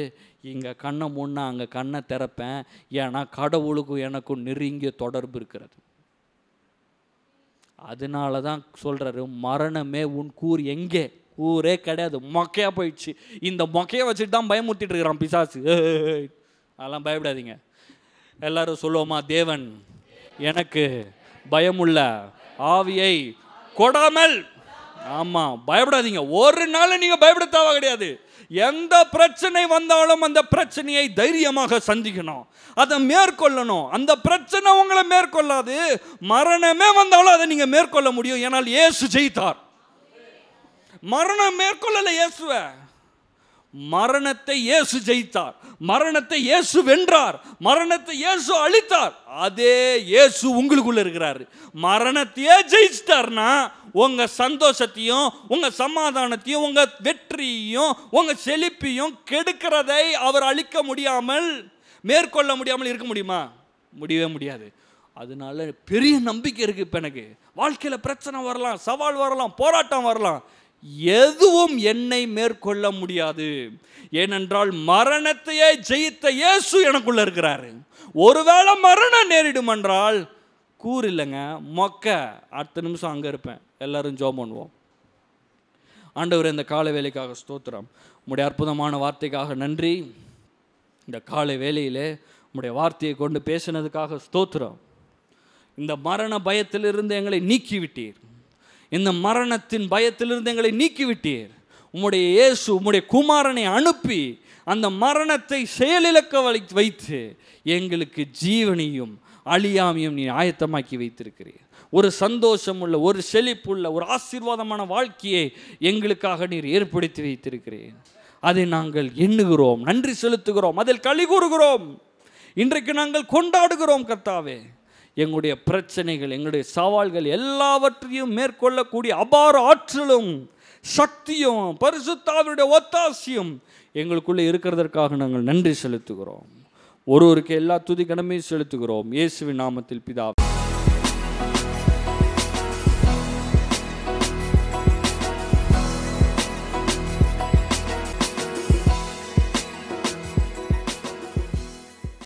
இங்கே கண்ணை முன்னா அங்கே கண்ணை திறப்பேன். ஏன்னா கடவுளுக்கும் எனக்கும் நெருங்கிய தொடர்பு இருக்கிறது. அதனால தான் சொல்கிறாரு, மரணமே உன் கூர் எங்கே? ஊரே கிடையாது, மொக்கையாக போயிடுச்சு. இந்த மொக்கையை வச்சுட்டு தான் பயமுறுத்திட்டு இருக்கிறான் பிசாசு. அதெல்லாம் பயப்படாதீங்க. எல்லாரும் சொல்லுவோமா, தேவன் எனக்கு பயமுள்ள ஆவியை கொடாமல். ஆமா, பயப்படாதீங்க. ஒரு நாள் நீங்க பயப்பட தேவை கிடையாது. எந்த பிரச்சனை வந்தாலும் அந்த பிரச்சனையை தைரியமாக சந்திக்கணும், அதை மேற்கொள்ளணும். அந்த பிரச்சனை உங்களை மேற்கொள்ளாது. மரணமே வந்தாலும் அதை நீங்க மேற்கொள்ள முடியும். ஏனால் இயேசு ஜெயித்தார். மரணம் மேற்கொள்ளல இயேசுவ. மரணத்தை இயேசு ஜெயித்தார். மரணத்தை இயேசு வென்றார். மரணத்தை இயேசு அழித்தார். அதே இயேசு உங்களுக்குள்ள இருக்கிறாரு. மரணத்தையே ஜெயிச்சிட்டார்னா உங்க சந்தோஷத்தையும் உங்க சமாதானத்தையும் உங்க வெற்றியையும் உங்க செழிப்பையும் கெடுக்கிறதை அவர் அழிக்க முடியாமல், மேற்கொள்ள முடியாமல் இருக்க முடியுமா? முடியவே முடியாது. அதனால பெரிய நம்பிக்கை இருக்கு. இப்போ எனக்கு வாழ்க்கையில் பிரச்சனை வரலாம், சவால் வரலாம், போராட்டம் வரலாம், எதுவும் என்னை மேற்கொள்ள முடியாது. ஏனென்றால் மரணத்தையே ஜெயித்த இயேசு எனக்குள்ள இருக்கிறாரு. ஒருவேளை மரணம் நேரிடும் என்றால் கூர் இல்லைங்க, மொக்க. அடுத்த நிமிஷம் அங்கே இருப்பேன். எல்லாரும் ஜெபம் பண்ணுவோம். ஆண்டவரே, இந்த காலை வேலைக்காக ஸ்தோத்திரம். உம்முடைய அற்புதமான வார்த்தைக்காக நன்றி. இந்த காலை வேலையிலே உம்முடைய வார்த்தையை கொண்டு பேசினதுக்காக ஸ்தோத்திரம். இந்த மரண பயத்திலிருந்து எங்களை நீக்கிவிட்டீர். இந்த மரணத்தின் பயத்திலிருந்து எங்களை நீக்கிவிட்டீர். உம்முடைய இயேசு, உம்முடைய குமாரனை அனுப்பி அந்த மரணத்தை செயலிழக்க வைத்து எங்களுக்கு ஜீவனையும் அழியாமையும் நீ ஆயத்தமாக்கி வைத்திருக்கிறீர். ஒரு சந்தோஷம் உள்ள, ஒரு செழிப்புள்ள, ஒரு ஆசீர்வாதமான வாழ்க்கையை எங்களுக்காக நீர் ஏற்படுத்தி வைத்திருக்கிறீர். அதை நாங்கள் எண்ணுகிறோம், நன்றி செலுத்துகிறோம், அதில் களி கூறுகிறோம். இன்றைக்கு நாங்கள் கொண்டாடுகிறோம். கர்த்தாவே, எங்களுடைய பிரச்சனைகள், எங்களுடைய சவால்கள் எல்லாவற்றையும் மேற்கொள்ளக்கூடிய அபார ஆற்றலும் சக்தியும் பரிசுத்த ஆவியுடைய ஒத்தாசையும் எங்களுக்குள்ளே இருக்கிறதற்காக நாங்கள் நன்றி செலுத்துகிறோம். ஒருவருக்கு எல்லா துதி கடமையும் செலுத்துகிறோம். இயேசுவின் நாமத்தில் பிதாவே.